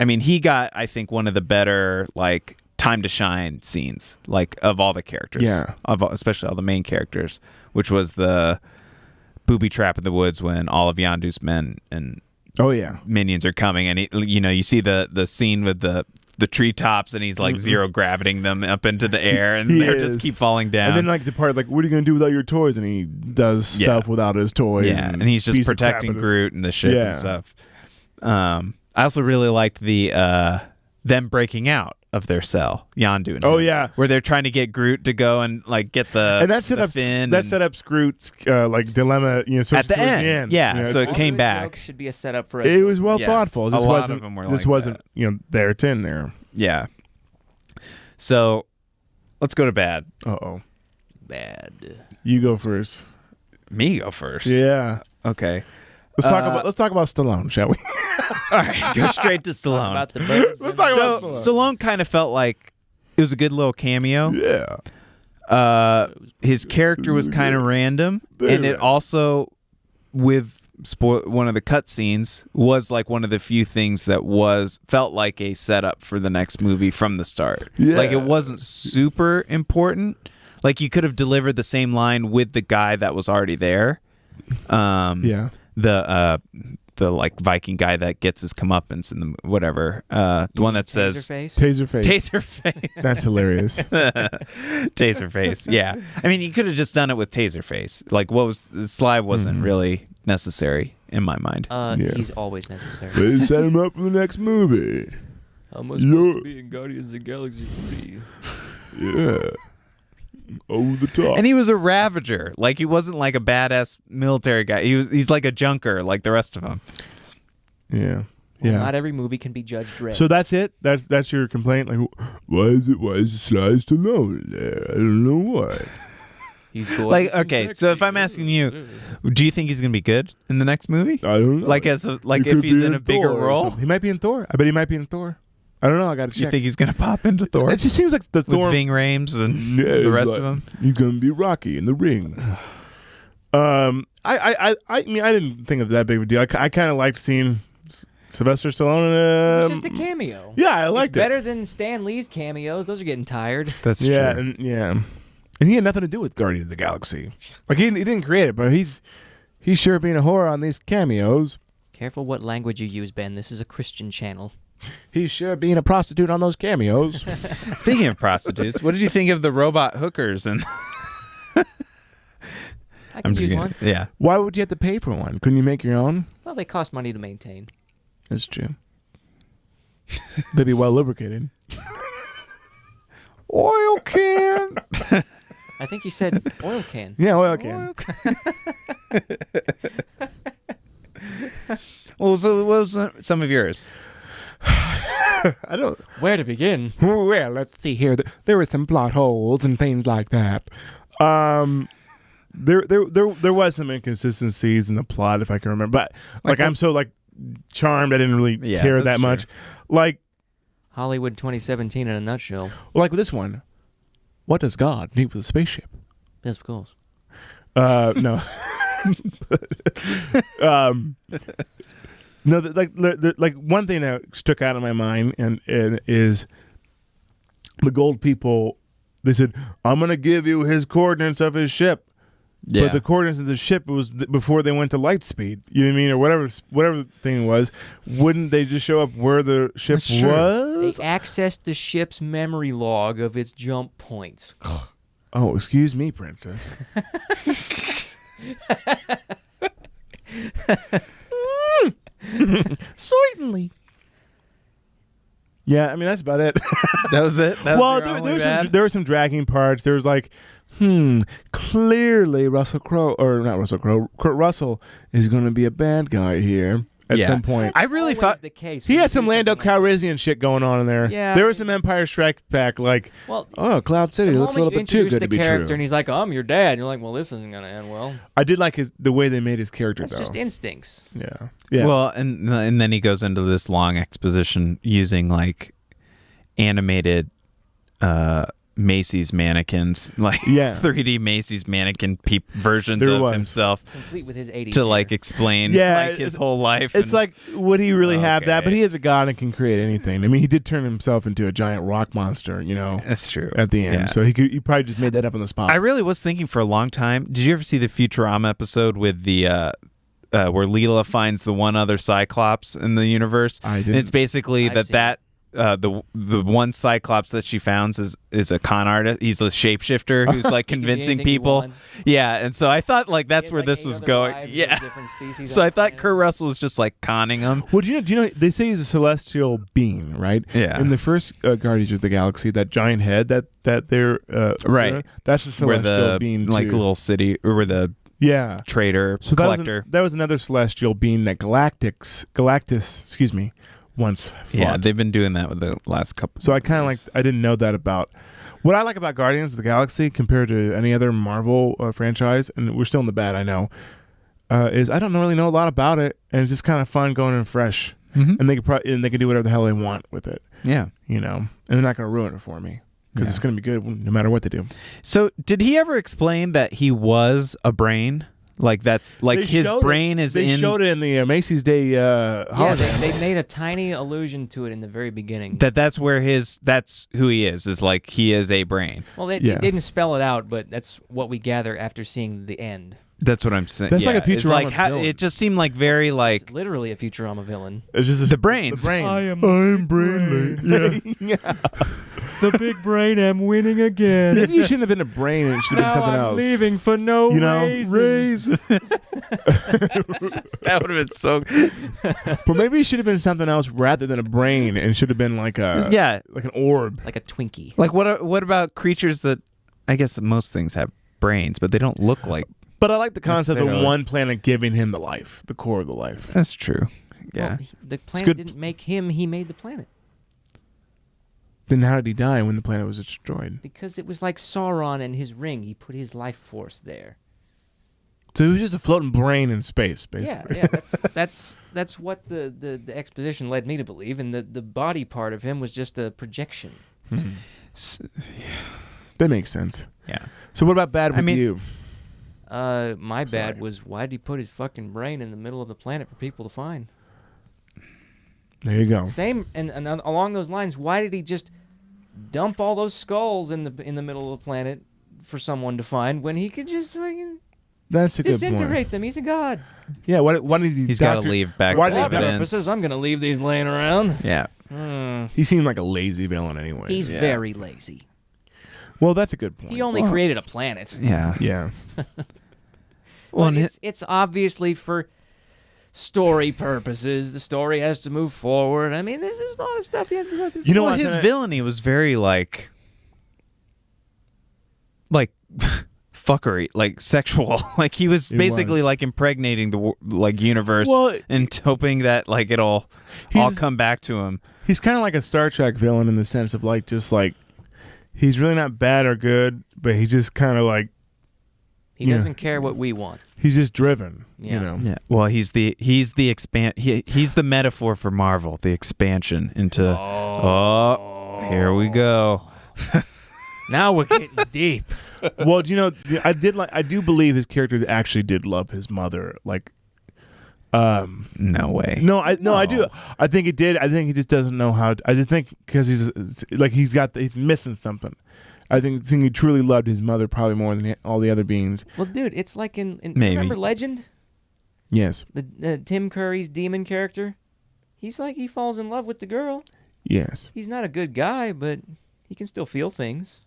I mean, he got I think one of the better like time to shine scenes like of all the characters. Yeah. Especially all the main characters, which was the booby trap in the woods when all of Yondu's men and Oh yeah. minions are coming, and you see the scene with the treetops, and he's like zero graviting them up into the air, and He they is. just keep falling down. And then like the part like, what are you gonna do without your toys? And he does stuff without his toys. yeah, and he's just beats the crap protecting out of- Groot and the ship Yeah. and stuff. I also really liked the them breaking out of their cell, Yondu. And Oh, him, yeah. where they're trying to get Groot to go and like get the And that set the up fin that and- set up Groot's like dilemma. Sort At of the towards end. Yeah, You know, so it's- it came Good back. joke should be a setup for it was well Yes. thoughtful. A This lot wasn't, of them were this like wasn't that. there. It's in there. Yeah. So let's go to bad. Uh-oh. bad. You go first. Me go first. Yeah. Okay. Let's talk about Stallone, shall we? All right. Go straight to Talk Stallone. about the birds. Let's talk So about Stallone kind of felt like it was a good little cameo. Yeah. His character was kind of random, Very and it random. also, with one of the cutscenes, was like one of the few things that felt like a setup for the next movie from the start. Yeah. Like it wasn't super important. Like you could have delivered the same line with the guy that was already there. Yeah. The like Viking guy that gets his comeuppance in the whatever. The one that says Taserface? Taser face. Taser face. That's hilarious. Taser face. Yeah. I mean, you could have just done it with Taser face. Like the slide wasn't really necessary in my mind. Yeah. He's always necessary. They set him up for the next movie. How am I supposed to be in Guardians of the Galaxy 3? Yeah. Over the top. And he was a Ravager. Like, he wasn't like a badass military guy. He's like a junker, like the rest of them. Yeah. Well, Yeah. not every movie can be Judge Dredd. So that's it. That's your complaint. Like, why is Sly Stallone there? I don't know why. He's going Like, okay, so if I'm asking you, do you think he's gonna be good in the next movie? I don't know. Like, He if could he's be in a bigger Thor or role, something. He might be in Thor. I bet he might be in Thor. I don't know. I got to check. you think he's gonna pop into Thor It just seems like the with Thor. Ving Rhames and Yeah, the rest like, of them? He's gonna be Rocky in the ring. I mean, I didn't think of that big of a deal. I kind of liked seeing Sylvester Stallone. Just a cameo. Yeah, I liked It's it. Better than Stan Lee's cameos. Those are getting tired. That's Yeah, true. and he had nothing to do with Guardians of the Galaxy. Like he didn't create it, but he's sure being a whore on these cameos. Careful what language you use, Ben. This is a Christian channel. He's sure being a prostitute on those cameos. Speaking of prostitutes, what did you think of the robot hookers? And I can use one. Yeah, Why would you have to pay for one? Couldn't you make your own? Well, they cost money to maintain. That's true. They'd be well lubricated. oil can. I think you said oil can. Yeah, oil can. Well, so what was some of yours? I don't. Where to begin? Well, let's see here. There were some plot holes and things like that. There was some inconsistencies in the plot, if I can remember. But like, I'm so like charmed, I didn't really Yeah, care that's that true. much. Like Hollywood 2017 in a nutshell. with this one, what does God need with a spaceship? Yes, of course. No. No, like one thing that stuck out of my mind and is the gold people. They said, "I'm going to give you his coordinates of his ship," but the coordinates of the ship was before they went to light speed. You know what I mean, or whatever the thing was. Wouldn't they just show up where the ship That's true. They was? accessed the ship's memory log of its jump points. Oh, excuse me, princess. Certainly. Yeah, I mean that's about it. That was it. That Well, was your only there bad? were some dragging parts. There was like, clearly Kurt Russell is going to be a bad guy here at Yeah. some point. I really Always thought the case. He when had you some do Lando something like that. Calrissian shit going on in there. Yeah. There was some Empire Strike Back, like, Well, oh, Cloud City the looks a moment little you bit too introduce good the to be character true. and he's like, "I'm your dad." And you're like, "Well, this isn't gonna end well." I did like the way they made his character, That's though. just instincts. Yeah. Well, and then he goes into this long exposition using like animated Macy's mannequins, like Yeah. 3D Macy's mannequin versions There of was. himself Complete with his 80s to hair. like explain Yeah, like his whole life. It's and- like, would he really have that? But Okay. he is a god and can create anything. I mean, he did turn himself into a giant rock monster, that's true. at the end. Yeah. So he probably just made that up on the spot. I really was thinking for a long time. Did you ever see the Futurama episode with the where Leela finds the one other Cyclops in the universe? I And didn't. it's basically I've seen the one Cyclops that she found is a con artist. He's a shapeshifter who's like He can be convincing anything he people. wants. Yeah, and so I thought like He that's has, where like, this 8 was other going. wives of Yeah. different species So on I the thought planet. Kurt Russell was just like conning him. Well, do you know? They say he's a celestial being, right? Yeah. In the first Guardians of the Galaxy, that giant head that they're Right. That's a Where celestial the being, like too. little city or where the Yeah. trader So collector. that was another celestial being that Galactus, excuse me, once fought. Yeah, they've been doing that with the last couple. So I kind of I didn't know that about. What I like about Guardians of the Galaxy compared to any other Marvel franchise, and we're still in the bad, I know, is I don't really know a lot about it, and it's just kind of fun going in fresh, Mhm. and they can do whatever the hell they want with it, Yeah. and they're not going to ruin it for me because Yeah. it's going to be good no matter what they do. So did he ever explain that he was a brain? Like that's like They his showed brain it. is They in. showed it in the Macy's Day Yeah, hologram. they made a tiny allusion to it in the very beginning. That's where that's who he is like he is a brain. Well, they Yeah. didn't spell it out, but that's what we gather after seeing the end. That's what I'm saying. That's like a It's Futurama like villain. it just seemed like very like It's literally a Futurama villain. It's just the brains. The brains. I I'm brainly. Yeah. The big brain, I'm winning again. Maybe you shouldn't have been a brain. And it should have been something else. leaving for no You know, reason. That would have been so. But maybe it should have been something else rather than a brain, and it should have been like a Yeah, like an orb. Like a Twinkie. like what about creatures that? I guess most things have brains, but they don't look like. But I like the concept of Necessarily. one planet giving him the life, the core of the life. That's true. Yeah. Well, the planet good. didn't make him. He made the planet. Then how did he die when the planet was destroyed? Because it was like Sauron and his ring. He put his life force there. So he was just a floating brain in space, basically. Yeah. That's what the exposition led me to believe, and the body part of him was just a projection. S- That makes sense. yeah. So what about bad with I mean- you? My bad Sorry. was, why did he put his fucking brain in the middle of the planet for people to find? There you go. Same, and along those lines, why did he just dump all those skulls in the middle of the planet for someone to find when he could just fucking That's a good point. disintegrate them? He's a god. Yeah. Why did he? He's got to doctor- leave back why For did all they- evidence. purposes, I'm gonna leave these laying around. Yeah. He seemed like a lazy villain anyway. He's Yeah. very lazy. Well, that's a good point. He only created a planet. Yeah. Yeah. Well, But and it's obviously for story purposes. The story has to move forward. I mean, there's just a lot of stuff you have to go through. You know well, what? his Can I- villainy was very like fuckery, like sexual. Like he was It basically was. like impregnating the like universe Well, and hoping that like it'll all He's- come back to him. He's kind of like a Star Trek villain in the sense of like just like he's really not bad or good, but he just kind of like He Yeah. doesn't care what we want. he's just driven. Yeah. You know. Yeah. Well, he's the he's the metaphor for Marvel, the expansion into here we go. Now we're getting deep. Well, you know, I do believe his character actually did love his mother. Like, No way. no, I do. I think he did. I think he just doesn't know how. I just think because he's like he's missing something. I think he truly loved his mother probably more than all the other beings. Well, dude, it's like in Maybe. remember Legend, Yes, the Tim Curry's demon character. He's like he falls in love with the girl. yes, He's not a good guy, but he can still feel things.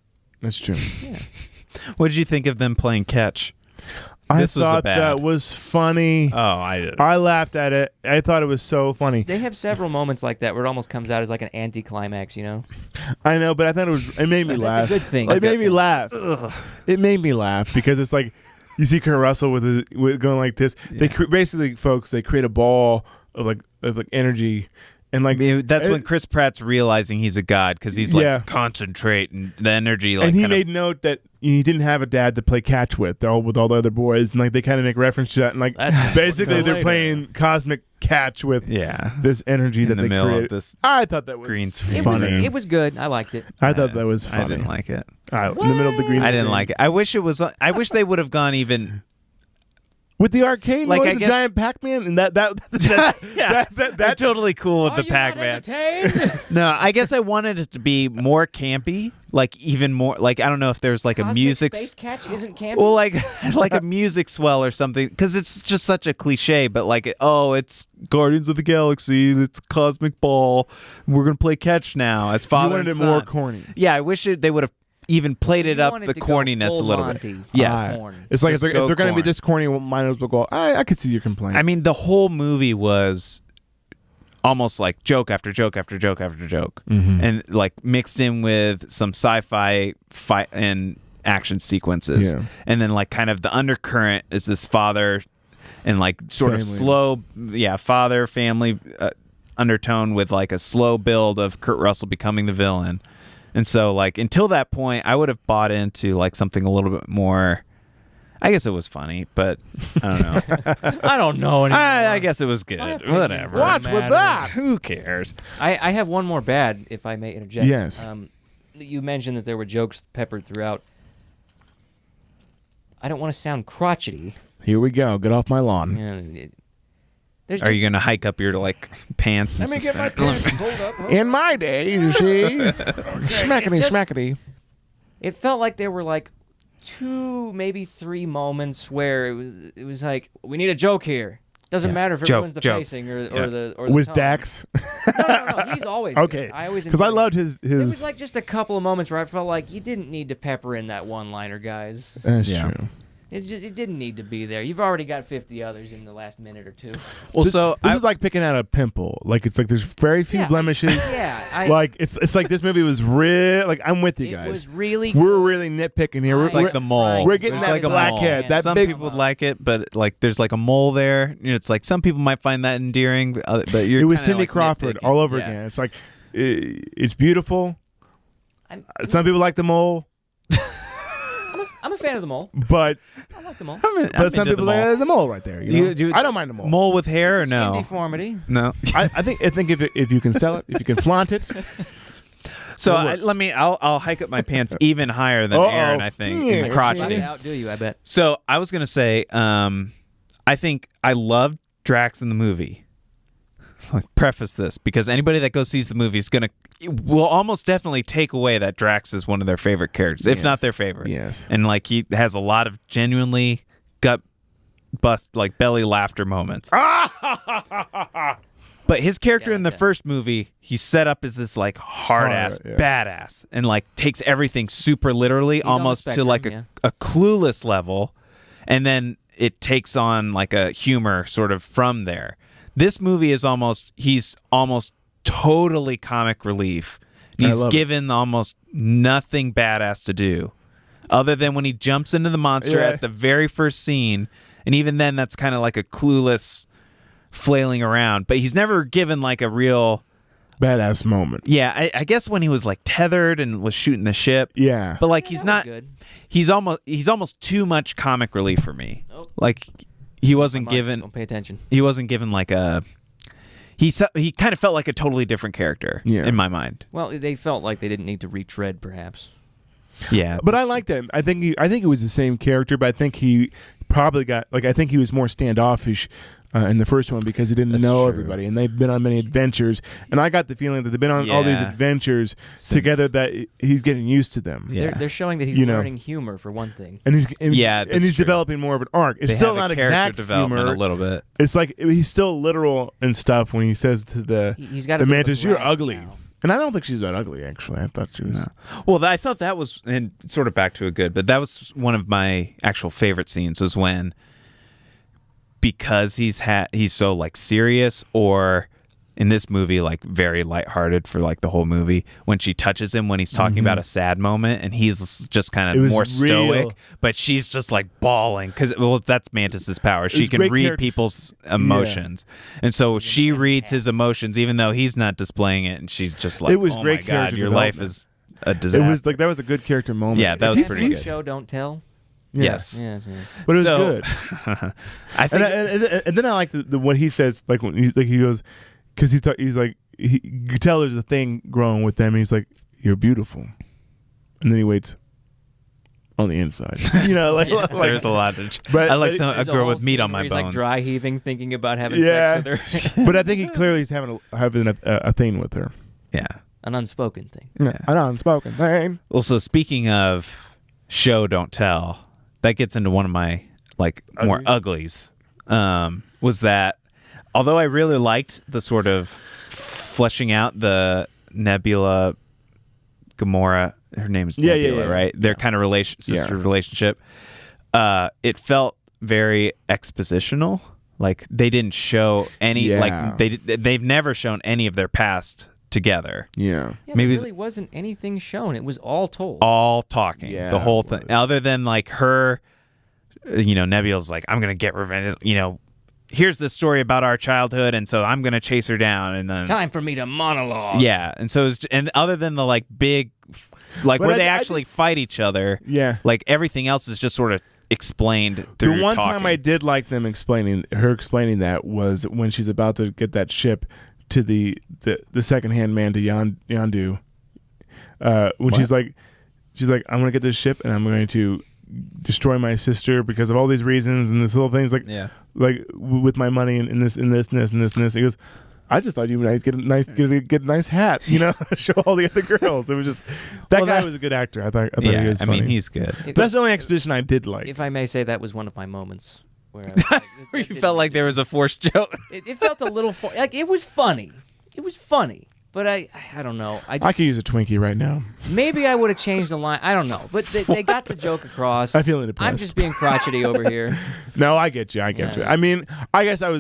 that's true. Yeah. What did you think of them playing catch? I This was a thought bad- that was funny. Oh, I did. I laughed at it. I thought it was so funny. They have several moments like that where it almost comes out as like an anticlimax, you know? I know, but I thought it made me That's laugh. a good thing. It made me laugh. It made me laugh because it's like you see Kurt Russell with going like this. They basically, folks, they create a ball of like energy, and like That's when Chris Pratt's realizing he's a god because he's like Yeah. concentrate and the energy. Like and he kind of- made note that he didn't have a dad to play catch with all the other boys, and like they kind of make reference to that, and like That's basically so they're later. playing cosmic catch with yeah this energy in that the they middle create. of this. I thought that was green screen. funny. It was good. I liked it. I thought that was funny. I didn't like it. In the middle of the green I screen. didn't like it. I wish it was. I wish they would have gone even. With the arcade Like, noise, I the guess- giant Pac-Man, and that Yeah, that they're totally cool with Are the you not Pac-Man. entertained? No, I guess I wanted it to be more campy, like even more. Like I don't know if there's like a Cosmic music. Space Catch isn't campy. Well, like like a music swell or something, because it's just such a cliche. But like, it's Guardians of the Galaxy, it's Cosmic Ball. We're gonna play catch now as you father wanted it and more son. corny. Yeah, I wish they would have even played it You up wanted the to go corniness full a little Monty. bit. Yes. Corn. It's like if Just they're go going to be corn. this corny, well, might as well go. I could see your complaint. I mean, the whole movie was almost like joke after joke after joke after joke, Mhm. and like mixed in with some sci-fi fight and action sequences, Yeah. and then like kind of the undercurrent is this father and like sort of Family. slow, father family undertone with like a slow build of Kurt Russell becoming the villain. And so, like, until that point, I would have bought into, like, something a little bit more... I guess it was funny, but I don't know. I don't know anymore. I guess it was good. My opinions Whatever. don't Watch with matter. that. Who cares? I have one more bad, if I may interject. Yes. You mentioned that there were jokes peppered throughout. I don't want to sound crotchety. Here we go. Get off my lawn. There's Are just, you going to hike up your, like, pants and let me get my suspend- pants pulled up. In my day, you see, smackety, It's just- smackety. It felt like there were like 2, maybe 3 moments where it was like, we need a joke here. Doesn't Yeah. matter if it Joke, ruins the joke. pacing or Yeah. the With tone. Dax. No. He's always Okay, good. I always because I enjoyed loved it. his. There was like just a couple of moments where I felt like you didn't need to pepper in that one-liner, guys. That's Yeah. true. It didn't need to be there. You've already got 50 others in the last minute or two. Well, so This is like picking out a pimple. Like it's like there's very few Yeah. blemishes. Yeah, Like it's like this movie was real. Like I'm with you it guys. was really. We're really nitpicking here. it's We're, like the mole. we're getting There's that like a blackhead, mole. that some big- people would like it, but like there's like a mole there. You know, it's like some people might find that endearing, but you're. it was kinda, Cindy like, Crawford nitpicking. all over Yeah. again. It's like it's beautiful. I'm, Some people like the mole, I'm a fan of the mole. but I like the mole. I'm some into the people like mole. there's a mole right there. You know? You- I don't mind the mole. Mole with hair or It's a skin no? deformity. No. I think if you can sell it, if you can flaunt it, So It works. I'll hike up my pants even higher than Uh-oh. Aaron. I think in Yeah. the Try crotchety. to outdo you, I bet. So I was gonna say, I think I loved Drax in the movie. Like, preface this because anybody that goes sees the movie is will almost definitely take away that Drax is one of their favorite characters, if Yes. not their favorite. Yes. And like he has a lot of genuinely gut bust, like belly laughter moments. But his character Yeah, in the yeah. first movie, he's set up as this like hard ass yeah. badass and like takes everything super literally, on the almost to spectrum, like yeah. a clueless level, and then it takes on like a humor sort of from there. This movie is he's almost totally comic relief. He's love it. given almost nothing badass to do, other than when he jumps into the monster Yeah. at the very first scene, and even then that's kind of like a clueless flailing around. But he's never given like a real. Badass moment. Yeah, I guess when he was like tethered and was shooting the ship. Yeah. But like Yeah, he's that was not. good. He's almost too much comic relief for me. Oh. Like he wasn't Come on, given. Don't pay attention. He wasn't given like a. He kind of felt like a totally different character Yeah. in my mind. Well, they felt like they didn't need to retread, perhaps. Yeah, But I like that. I think it was the same character, but I think he probably got like I think he was more standoffish in the first one because he didn't That's know true. everybody, and they've been on many adventures. And I got the feeling that they've been on all these Yeah. adventures Since- together that he's getting used to them. Yeah. They're showing that he's You know. learning humor for one thing. And Yeah, and that's he's true. developing more of an arc. It's they still have not a character exact development humor. a little bit. It's like he's still literal and stuff when he says to the He's got a the bit of a mantis, "You're grasp ugly." now. And I don't think she's that ugly. Actually, I thought she was. Well, I thought that was, and sort of back to a good, but that was one of my actual favorite scenes was when, because he's so like serious, or in this movie like very lighthearted for like the whole movie, when she touches him when he's talking about a sad moment and he's just kind Mm-hmm. It of was more real. stoic, but she's just like bawling because that's Mantis's power. She was can great read character- people's emotions, and so she reads his emotions even though he's not displaying it, and she's just like, It was oh great my god, character your life development. is a disaster. It was like that was a good character moment. Yeah, that was He's- pretty he's- good. Show, don't tell. yeah. Yes. Yeah. but it was So- good. I think And then I like the what he says, like when he goes, because he's like you can tell there's a thing growing with them. And he's like, "You're beautiful," and then he waits on the inside. You know, like, there's a lot of. But- I like but a There's girl whole with meat scene on where my he's bones. like dry heaving, thinking about having Yeah. sex with her. but I think he clearly is having a thing with her. Yeah. An unspoken thing. Yeah. An unspoken thing. Also, speaking of show don't tell, that gets into one of my like more uglies. Was that although I really liked the sort of fleshing out the Nebula Gamora, her name is Yeah, Nebula, yeah. right? Their kind of sister relationship. It felt very expositional. Like they didn't show any. Yeah. Like they've never shown any of their past together. Yeah. Yeah, Maybe- there really wasn't anything shown. It was all told. All talking, Yeah, the whole it thing. was. Other than like her, Nebula's like, I'm gonna get revenge. Here's the story about our childhood, and so I'm gonna chase her down, and then Time for me to monologue. yeah, and so and other than the like big, like But where I- they I actually fight each other, Yeah. like everything else is just sort of explained through The one talking. time I did like them explaining that was when she's about to get that ship to the secondhand man to Yondu. When she's like, I'm gonna get this ship and I'm going to destroy my sister because of all these reasons and this little thing's like, Yeah. with my money and this and this and this and this and this. He goes, I just thought you might get a nice hat, show all the other girls. It was just that Well, guy that- was a good actor. I thought Yeah, he was I funny. mean he's good. If, That's the only exposition I did like. if I may say, that was one of my moments where I was like, You felt like there was a forced joke. it felt a little like it was funny. it was funny. But I don't know. I could use a Twinkie right now. Maybe I would have changed the line. I don't know. But they got the joke across. I'm feeling depressed. I'm just being crotchety over here. No, I get you. Yeah. I mean, I guess I'm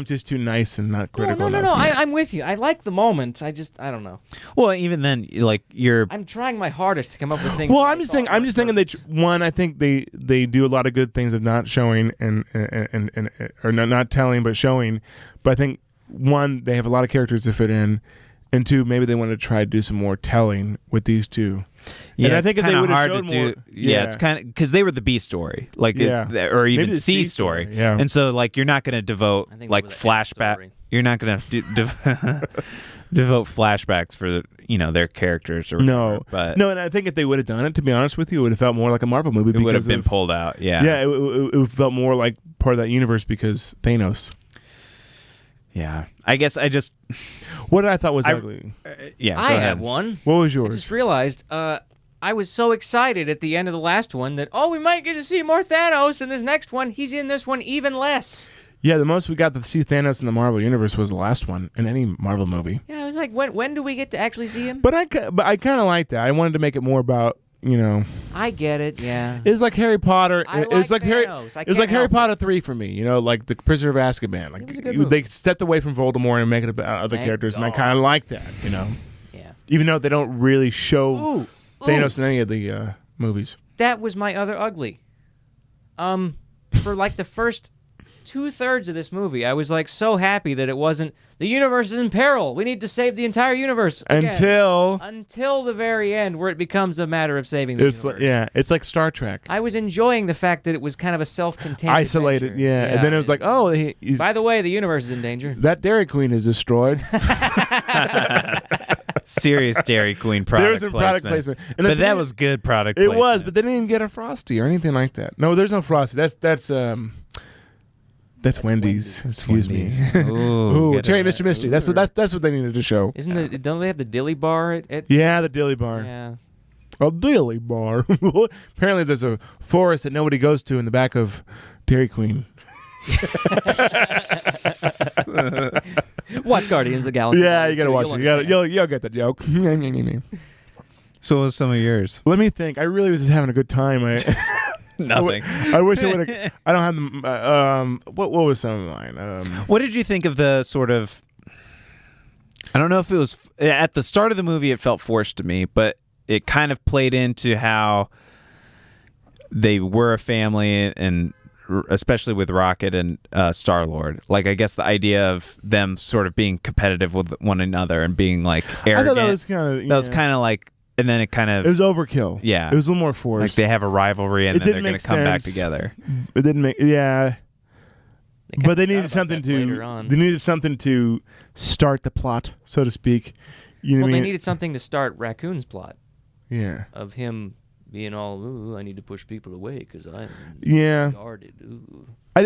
just too nice and not critical No. enough. I'm with you. I like the moment. I don't know. Well, even then, like you're I'm trying my hardest to come up with things. Well, that I I'm just thought thinking. I'm were just thinking perfect. that one. I think they do a lot of good things of not showing and or not telling but showing. But I think one, they have a lot of characters to fit in, and two, maybe they want to try to do some more telling with these two. Yeah, and I it's think if they kind of would've hard to showed do. more- Yeah, it's kind of because they were the B story, like Yeah. or even Maybe the C C story. story, yeah. And so, like, you're not going to devote I think like we were the F flashback. story. You're not going to devote flashbacks for their characters or No, whatever, but no, and I think if they would have done it, to be honest with you, it would have felt more like a Marvel movie. it would have because been of- pulled out. Yeah, Yeah, it felt more like part of that universe because Thanos. yeah. I guess I just What I thought was I- ugly. yeah. I go ahead. have one. What was I yours? just realized I was so excited at the end of the last one that, we might get to see more Thanos in this next one. He's in this one even less. Yeah, the most we got to see Thanos in the Marvel universe was the last one in any Marvel movie. Yeah, I was like, when do we get to actually see him? But I kind of like that. I wanted to make it more about, I get it, yeah. It's like Harry Potter. I It was like like Harry. Thanos. I It was can't like Harry help it. Potter 3 for me. Like the Prisoner of Azkaban. Like was a good movie. they stepped away from Voldemort and make it about other Thank characters, and I God. kind of like that. Yeah. Even though they don't really show Ooh, Thanos in any of the movies. that was my other ugly. For like the first 2/3 of this movie, I was like so happy that it wasn't the universe is in peril. We need to save the entire universe again." Until the very end, where it becomes a matter of saving the it's like, universe. it's like Star Trek. I was enjoying the fact that it was kind of a self-contained, Isolated, adventure. yeah. And then it was like, oh, he's, By the way, the universe is in danger. that Dairy Queen is destroyed. Serious Dairy Queen product There was some product placement. And the but that thing- was good product It placement. was, but they didn't even get a Frosty or anything like that. No, there's no Frosty. That's Wendy's. Excuse Wendy's. me. Ooh, Ooh, get Cherry it. Mr. Mystery. That's what they needed to show. Isn't it? Don't they have the Dilly Bar at Yeah, the Dilly Bar. Yeah. A Dilly Bar. Apparently, there's a forest that nobody goes to in the back of Dairy Queen. Watch Guardians of the Galaxy. Yeah, you gotta watch You'll it. understand. You'll get the joke. So what was some of yours? Let me think. I really was just having a good time. Nothing. I wish I would have. I don't have the. What was some of mine? What did you think of the sort of? I don't know if it was at the start of the movie. It felt forced to me, but it kind of played into how they were a family, and especially with Rocket and Star-Lord. Like, I guess the idea of them sort of being competitive with one another and being like arrogant. I thought that was kind of. That was kind of like, and then it kind of It was overkill. Yeah. It was a little more forced. like they have a rivalry and It then they're didn't going make to come back sense. together. It didn't make. Yeah. They kinda But they forgot needed about something that later to. on. They needed something to start the plot, so to speak. You know Well, what I they mean? needed something to start Raccoon's plot Yeah. of him being all, "Ooh, I need to push people away because I'm Yeah. guarded." Ooh. I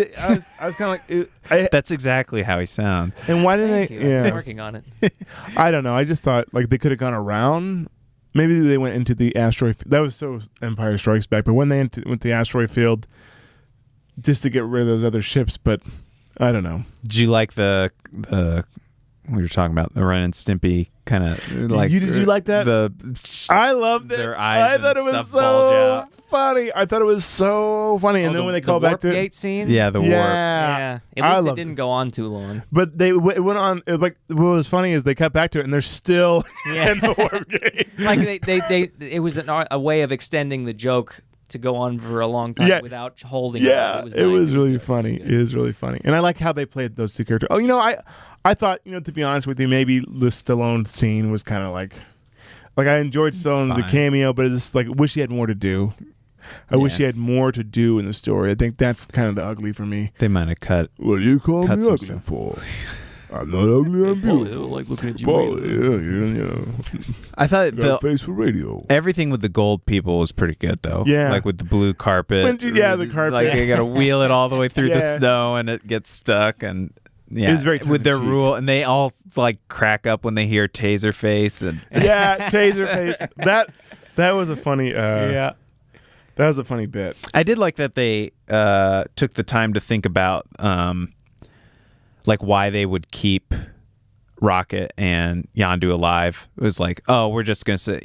was kind of like. That's exactly how he sounds. And why didn't Thank they? you. I'm Yeah. working on it. I don't know. I just thought like they could have gone around. Maybe they went into the asteroid. That was so Empire Strikes Back. But when they went to the asteroid field, just to get rid of those other ships. But I don't know. Did you like the we were talking about the Ren and Stimpy kind of like? Did you like that? I loved it. Their eyes I thought it and was stuff bulge so out. funny. I thought it was so funny. And then when they call back to gate scene. Yeah, the warp. Yeah. At I least it loved didn't go on too long. But it went on. It, like what was funny is they cut back to it, and they're still Yeah. in the warp gate. Like they it was a way of extending the joke to go on for a long time Yeah. without holding Yeah, it. Was it nice. was really good. funny. It was It was really funny, and I like how they played those two characters. Oh, I thought, to be honest with you, maybe the Stallone scene was kind of like I enjoyed Stallone's a fine. cameo, but it's just like I wish he had more to do. I wish Yeah. he had more to do in the story. I think that's kind of the ugly for me. They might have cut. What do you call Cut me some ugly stuff. for? I'm not ugly. I'm good. beautiful. like looking at you. Well, yeah. I thought Got a the face for radio. everything with the gold people was pretty good though. Yeah. like with the blue carpet. The carpet. Like they got to wheel it all the way through the Yeah. snow and it gets stuck and. Yeah, It was very with their tongue-in-cheek. rule, and they all like crack up when they hear Taserface, and Yeah, Taserface. That was a funny. That was a funny bit. I did like that they took the time to think about like why they would keep Rocket and Yondu alive. It was like, oh, we're just gonna say,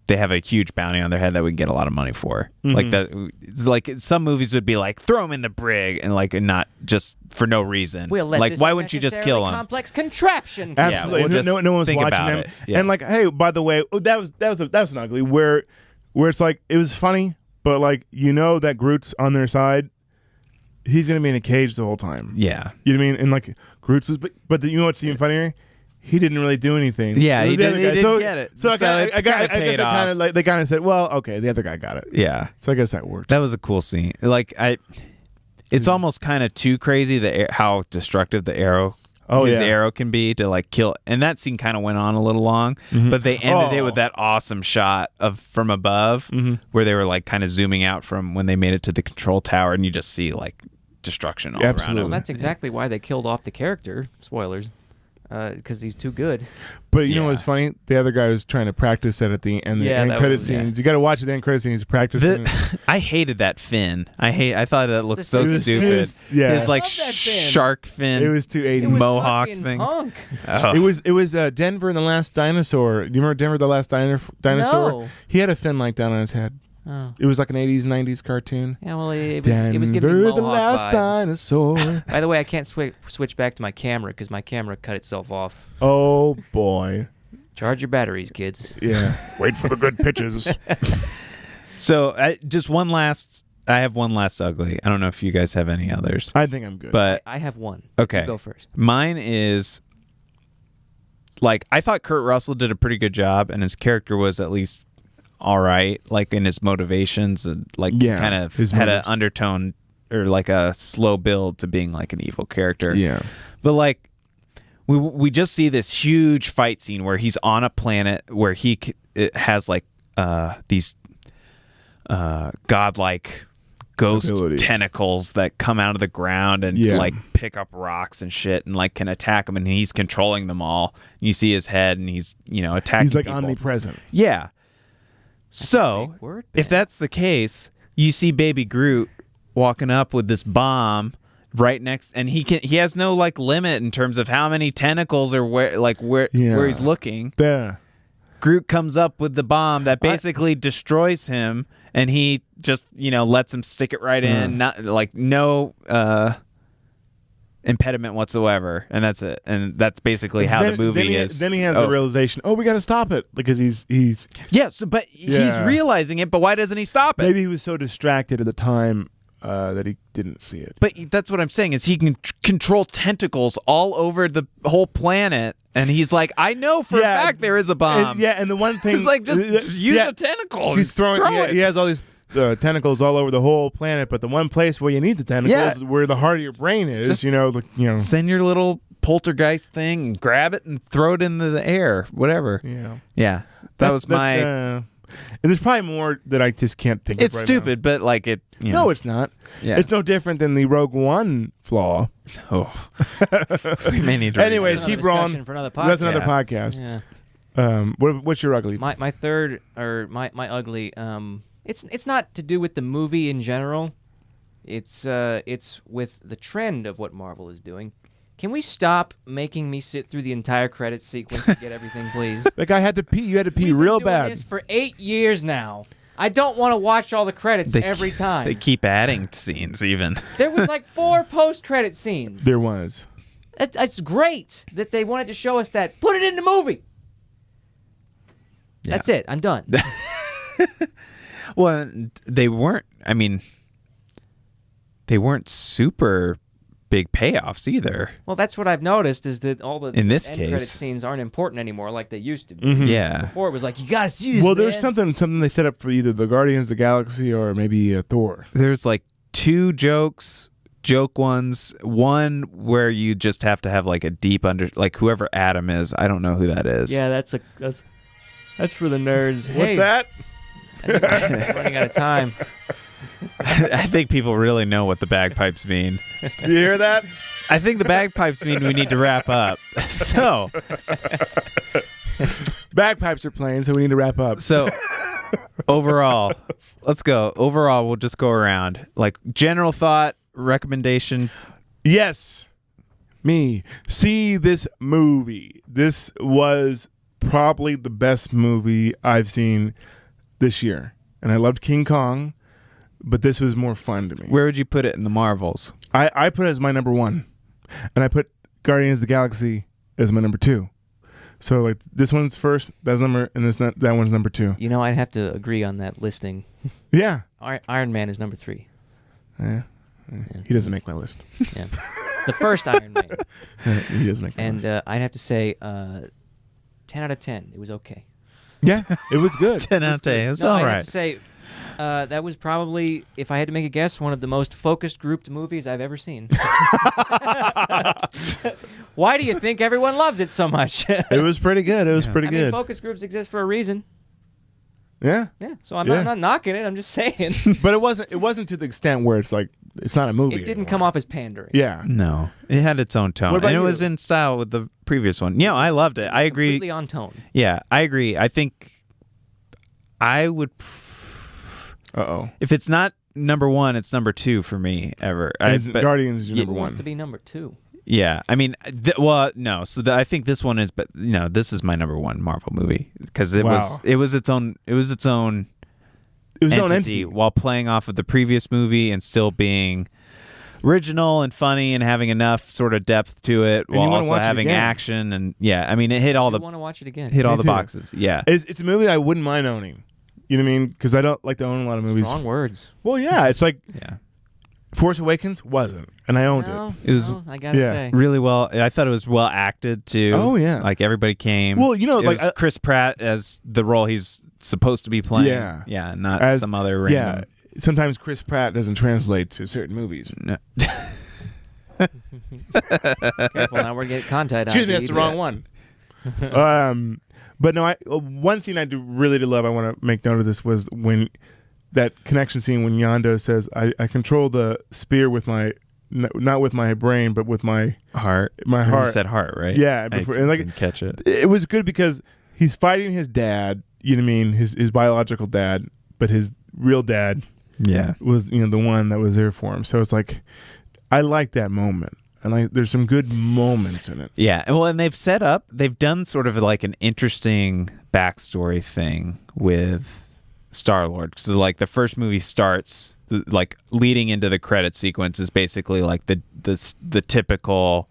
they have a huge bounty on their head that we can get a lot of money for. Like that. It's like some movies would be like, throw him in the brig, and like not just for no reason. We'll let like this why wouldn't you just kill him? complex contraption. Absolutely. we'll just no one's think watching about them. it. Yeah. And like, hey, by the way, that was an ugly where it's like it was funny, but like that Groot's on their side. He's gonna be in a cage the whole time. Yeah. You know what I mean? And like Groot's, but you know what's even funnier? He didn't really do anything. Yeah, It was he the other didn't guy. get it. So So it I kinda guess paid off. they kind of said, well, okay, the other guy got it. Yeah. So I guess that worked. That was a cool scene. Like it's almost kind of too crazy how destructive the arrow. His arrow can be to like kill, and that scene kind of went on a little long, but they ended it with that awesome shot of from above where they were like kind of zooming out from when they made it to the control tower, and you just see like destruction all Absolutely. around Well, him. that's exactly why they killed off the character. Spoilers. Because he's too good. But you know what's funny? The other guy was trying to practice it at the end. The end credit scenes. You got to watch the end credit scenes. Practicing. I hated that fin. I thought that looked so It was stupid. yeah. His like I love that fin. shark fin. It was too 80s. It was Mohawk fucking thing. punk. Oh. It was Denver and the Last Dinosaur. Do you remember Denver the Last Dinosaur? No. He had a fin like that on his head. Oh. It was like an 80s, 90s cartoon. Yeah, well, it Denver was giving me the Mohawk Last vibes. Dinosaur. By the way, I can't switch back to my camera because my camera cut itself off. Oh boy. Charge your batteries, kids. Yeah. Wait for the good pitches. So I have one last ugly. I don't know if you guys have any others, I think I'm good. but I have one. okay. You go first. Mine is like I thought Kurt Russell did a pretty good job, and his character was at least all right, like in his motivations, and like kind of his had an motives. undertone or like a slow build to being like an evil character. yeah. But like we just see this huge fight scene where he's on a planet where it has like these godlike ghost Ability. tentacles that come out of the ground and Yeah. like pick up rocks and shit and like can attack him, and he's controlling them all. You see his head and he's attacking He's like people. omnipresent. Yeah. So big word, if man. that's the case, you see Baby Groot walking up with this bomb right next, and he has no like limit in terms of how many tentacles or where he's looking. Yeah. Groot comes up with the bomb that basically destroys him, and he just lets him stick it right in, not like no impediment whatsoever, and that's it. And that's basically how the movie is. Then he has the realization, we got to stop it because he's Yes, but he's Yeah. realizing it. But why doesn't he stop it? maybe he was so distracted at the time that he didn't see it. But that's what I'm saying is he can control tentacles all over the whole planet, and he's like, I know for a fact there is a bomb. And the one thing It's like just use a tentacle. He's throwing. Throw it. He has all these tentacles all over the whole planet, but the one place where you need the tentacles is where the heart of your brain is. Just- Send your little poltergeist thing, and grab it, and throw it into the air. Whatever. Yeah. That was my. and there's probably more that I just can't think It's of right stupid, but like it. No, it's not. Yeah. It's no different than the Rogue One flaw. Oh. We may need to. Anyways, Another keep rolling. discussion for another podcast. That's another podcast. Yeah. What's your ugly? My third or my ugly. It's not to do with the movie in general. It's with the trend of what Marvel is doing. Can we stop making me sit through the entire credit sequence to get everything, please? That guy had to pee. You had to pee We've been real doing bad. this for 8 years now. I don't want to watch all the credits every time. They keep adding scenes even. There was like 4 post-credit scenes. There was. It's great that they wanted to show us that. Put it in the movie. Yeah. That's it. I'm done. Well, they weren't. I mean, they weren't super big payoffs either. Well, that's what I've noticed is that all the In this end credit case. scenes aren't important anymore like they used to be. Mhm. Yeah. Before it was like, you got to see this, Well, there's man. something they set up for either the Guardians of the Galaxy or maybe Thor. There's like 2 joke ones. One where you just have to have like a deep like whoever Adam is. I don't know who that is. Yeah, that's for the nerds. What's that? I'm running out of time. I think people really know what the bagpipes mean. Do you hear that? I think the bagpipes mean we need to wrap up. So Bagpipes are playing, so we need to wrap up. overall, let's go. Overall, we'll just go around. Like general thought, recommendation. Yes. me. See this movie. This was probably the best movie I've seen this year. And I loved King Kong, but this was more fun to me. Where would you put it in the Marvels? I put it as my number 1. And I put Guardians of the Galaxy as my number 2. So like this one's first, that's number, and that one's number 2. You know, I'd have to agree on that listing. Yeah. Iron Man is number 3. Yeah. He doesn't make my list. Yeah. The first Iron Man. He doesn't make my list. And I'd have to say 10 out of 10. It was okay. Yeah, it was good. 10 out of 10. It was No, all I'd right. have to say that was probably, if I had to make a guess, one of the most focused grouped movies I've ever seen. Why do you think everyone loves it so much? It was pretty good. It was pretty I mean, good. focus groups exist for a reason. Yeah. Yeah, so I'm Yeah. not knocking it. I'm just saying. But it wasn't to the extent where it's like it's not a movie. It didn't anymore. come off as pandering. Yeah. No, it had its own tone, What about and it you? was in style with the previous one. Yeah, I loved it. I agree. Completely on tone. Yeah, I agree. I think I would, Uh-oh. if it's not number 1, it's number 2 for me ever. But- Guardians is your Yeah, number Who wants 1. to be number 2? Yeah, I mean, no. So I think this one is, but this is my number 1 Marvel movie because it Wow. was its own It was its own entity entity. while playing off of the previous movie and still being original and funny and having enough sort of depth to it And you while wanna also watch it having again. action and I mean, it hit all I the want to watch it again. hit all the too. boxes. Yeah, It's a movie I wouldn't mind owning. You know what I mean? Because I don't like to own a lot of movies. Strong words. Well, yeah. It's like yeah. Force Awakens wasn't, and I owned No, it. It was- no, I gotta Yeah. say. Really well. I thought it was well acted too. Oh, yeah. like everybody came. Well, you know, it like, was Chris Pratt as the role he's supposed to be playing. Yeah. not As- some other Yeah. random. Sometimes Chris Pratt doesn't translate to certain movies. No. Careful, now we're getting contact. Excuse me, that's the wrong one. But no, one scene I really did love. I want to make note of this was when that connection scene when Yondu says, "I control the spear with my not with my brain, but with my Heart. My Or heart." You said heart, right? Yeah, I before- and like- couldn't catch it. It was good because he's fighting his dad. You know what I mean? His biological dad, but his real dad Yeah. was the one that was there for him. So it's like I like that moment, and there's some good moments in it. Yeah. Well, and they've done sort of like an interesting backstory thing with Star-Lord. So like the first movie starts like leading into the credit sequence is basically like the typical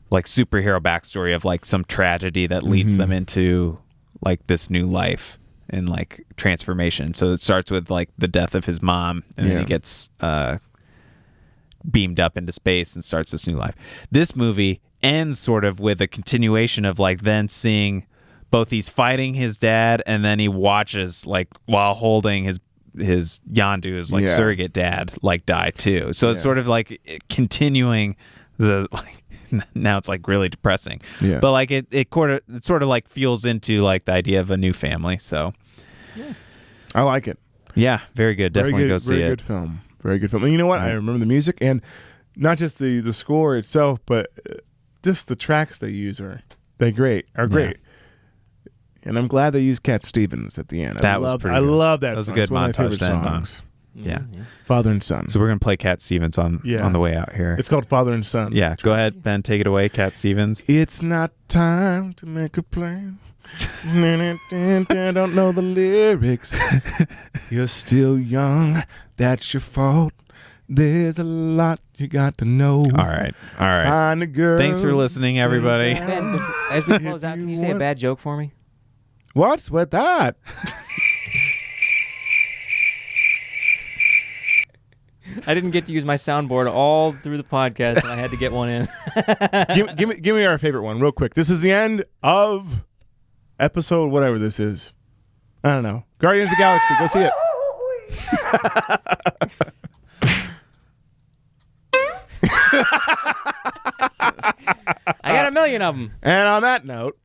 like superhero backstory of like some tragedy that leads them into like this new life and like transformation. So it starts with like the death of his mom, and then Yeah. he gets beamed up into space and starts this new life. This movie ends sort of with a continuation of like then seeing both he's fighting his dad, and then he watches like while holding his Yondu's like Yeah. surrogate dad like die too. So it's Yeah. sort of like continuing the like now it's like really depressing. Yeah. But like it sort of like fuels into like the idea of a new family. So I like it. yeah, very good. Definitely very good, go see very it. good film. Very good film. And you know what? I Right. remember the music, and not just the score itself, but just the tracks they use are great. And I'm glad they used Cat Stevens at the end. That was pretty I good. love that. That was a song. good It's one of my montage favorite to end on. songs. Yeah. Father and Son. So we're gonna play Cat Stevens on the way out here. It's called Father and Son. Yeah, go ahead, Ben. Take it away, Cat Stevens. It's not time to make a plan. Don't know the lyrics. You're still young. That's your fault. There's a lot you got to know. All right. Find a girl. Thanks for listening, everybody. Ben, as we close out, can you say a bad joke for me? What's with that? I didn't get to use my soundboard all through the podcast, and I had to get one in. give me our favorite one real quick. This is the end of episode whatever this is. I don't know. Guardians of the Galaxy. Go see it. I got a million of them. And on that note,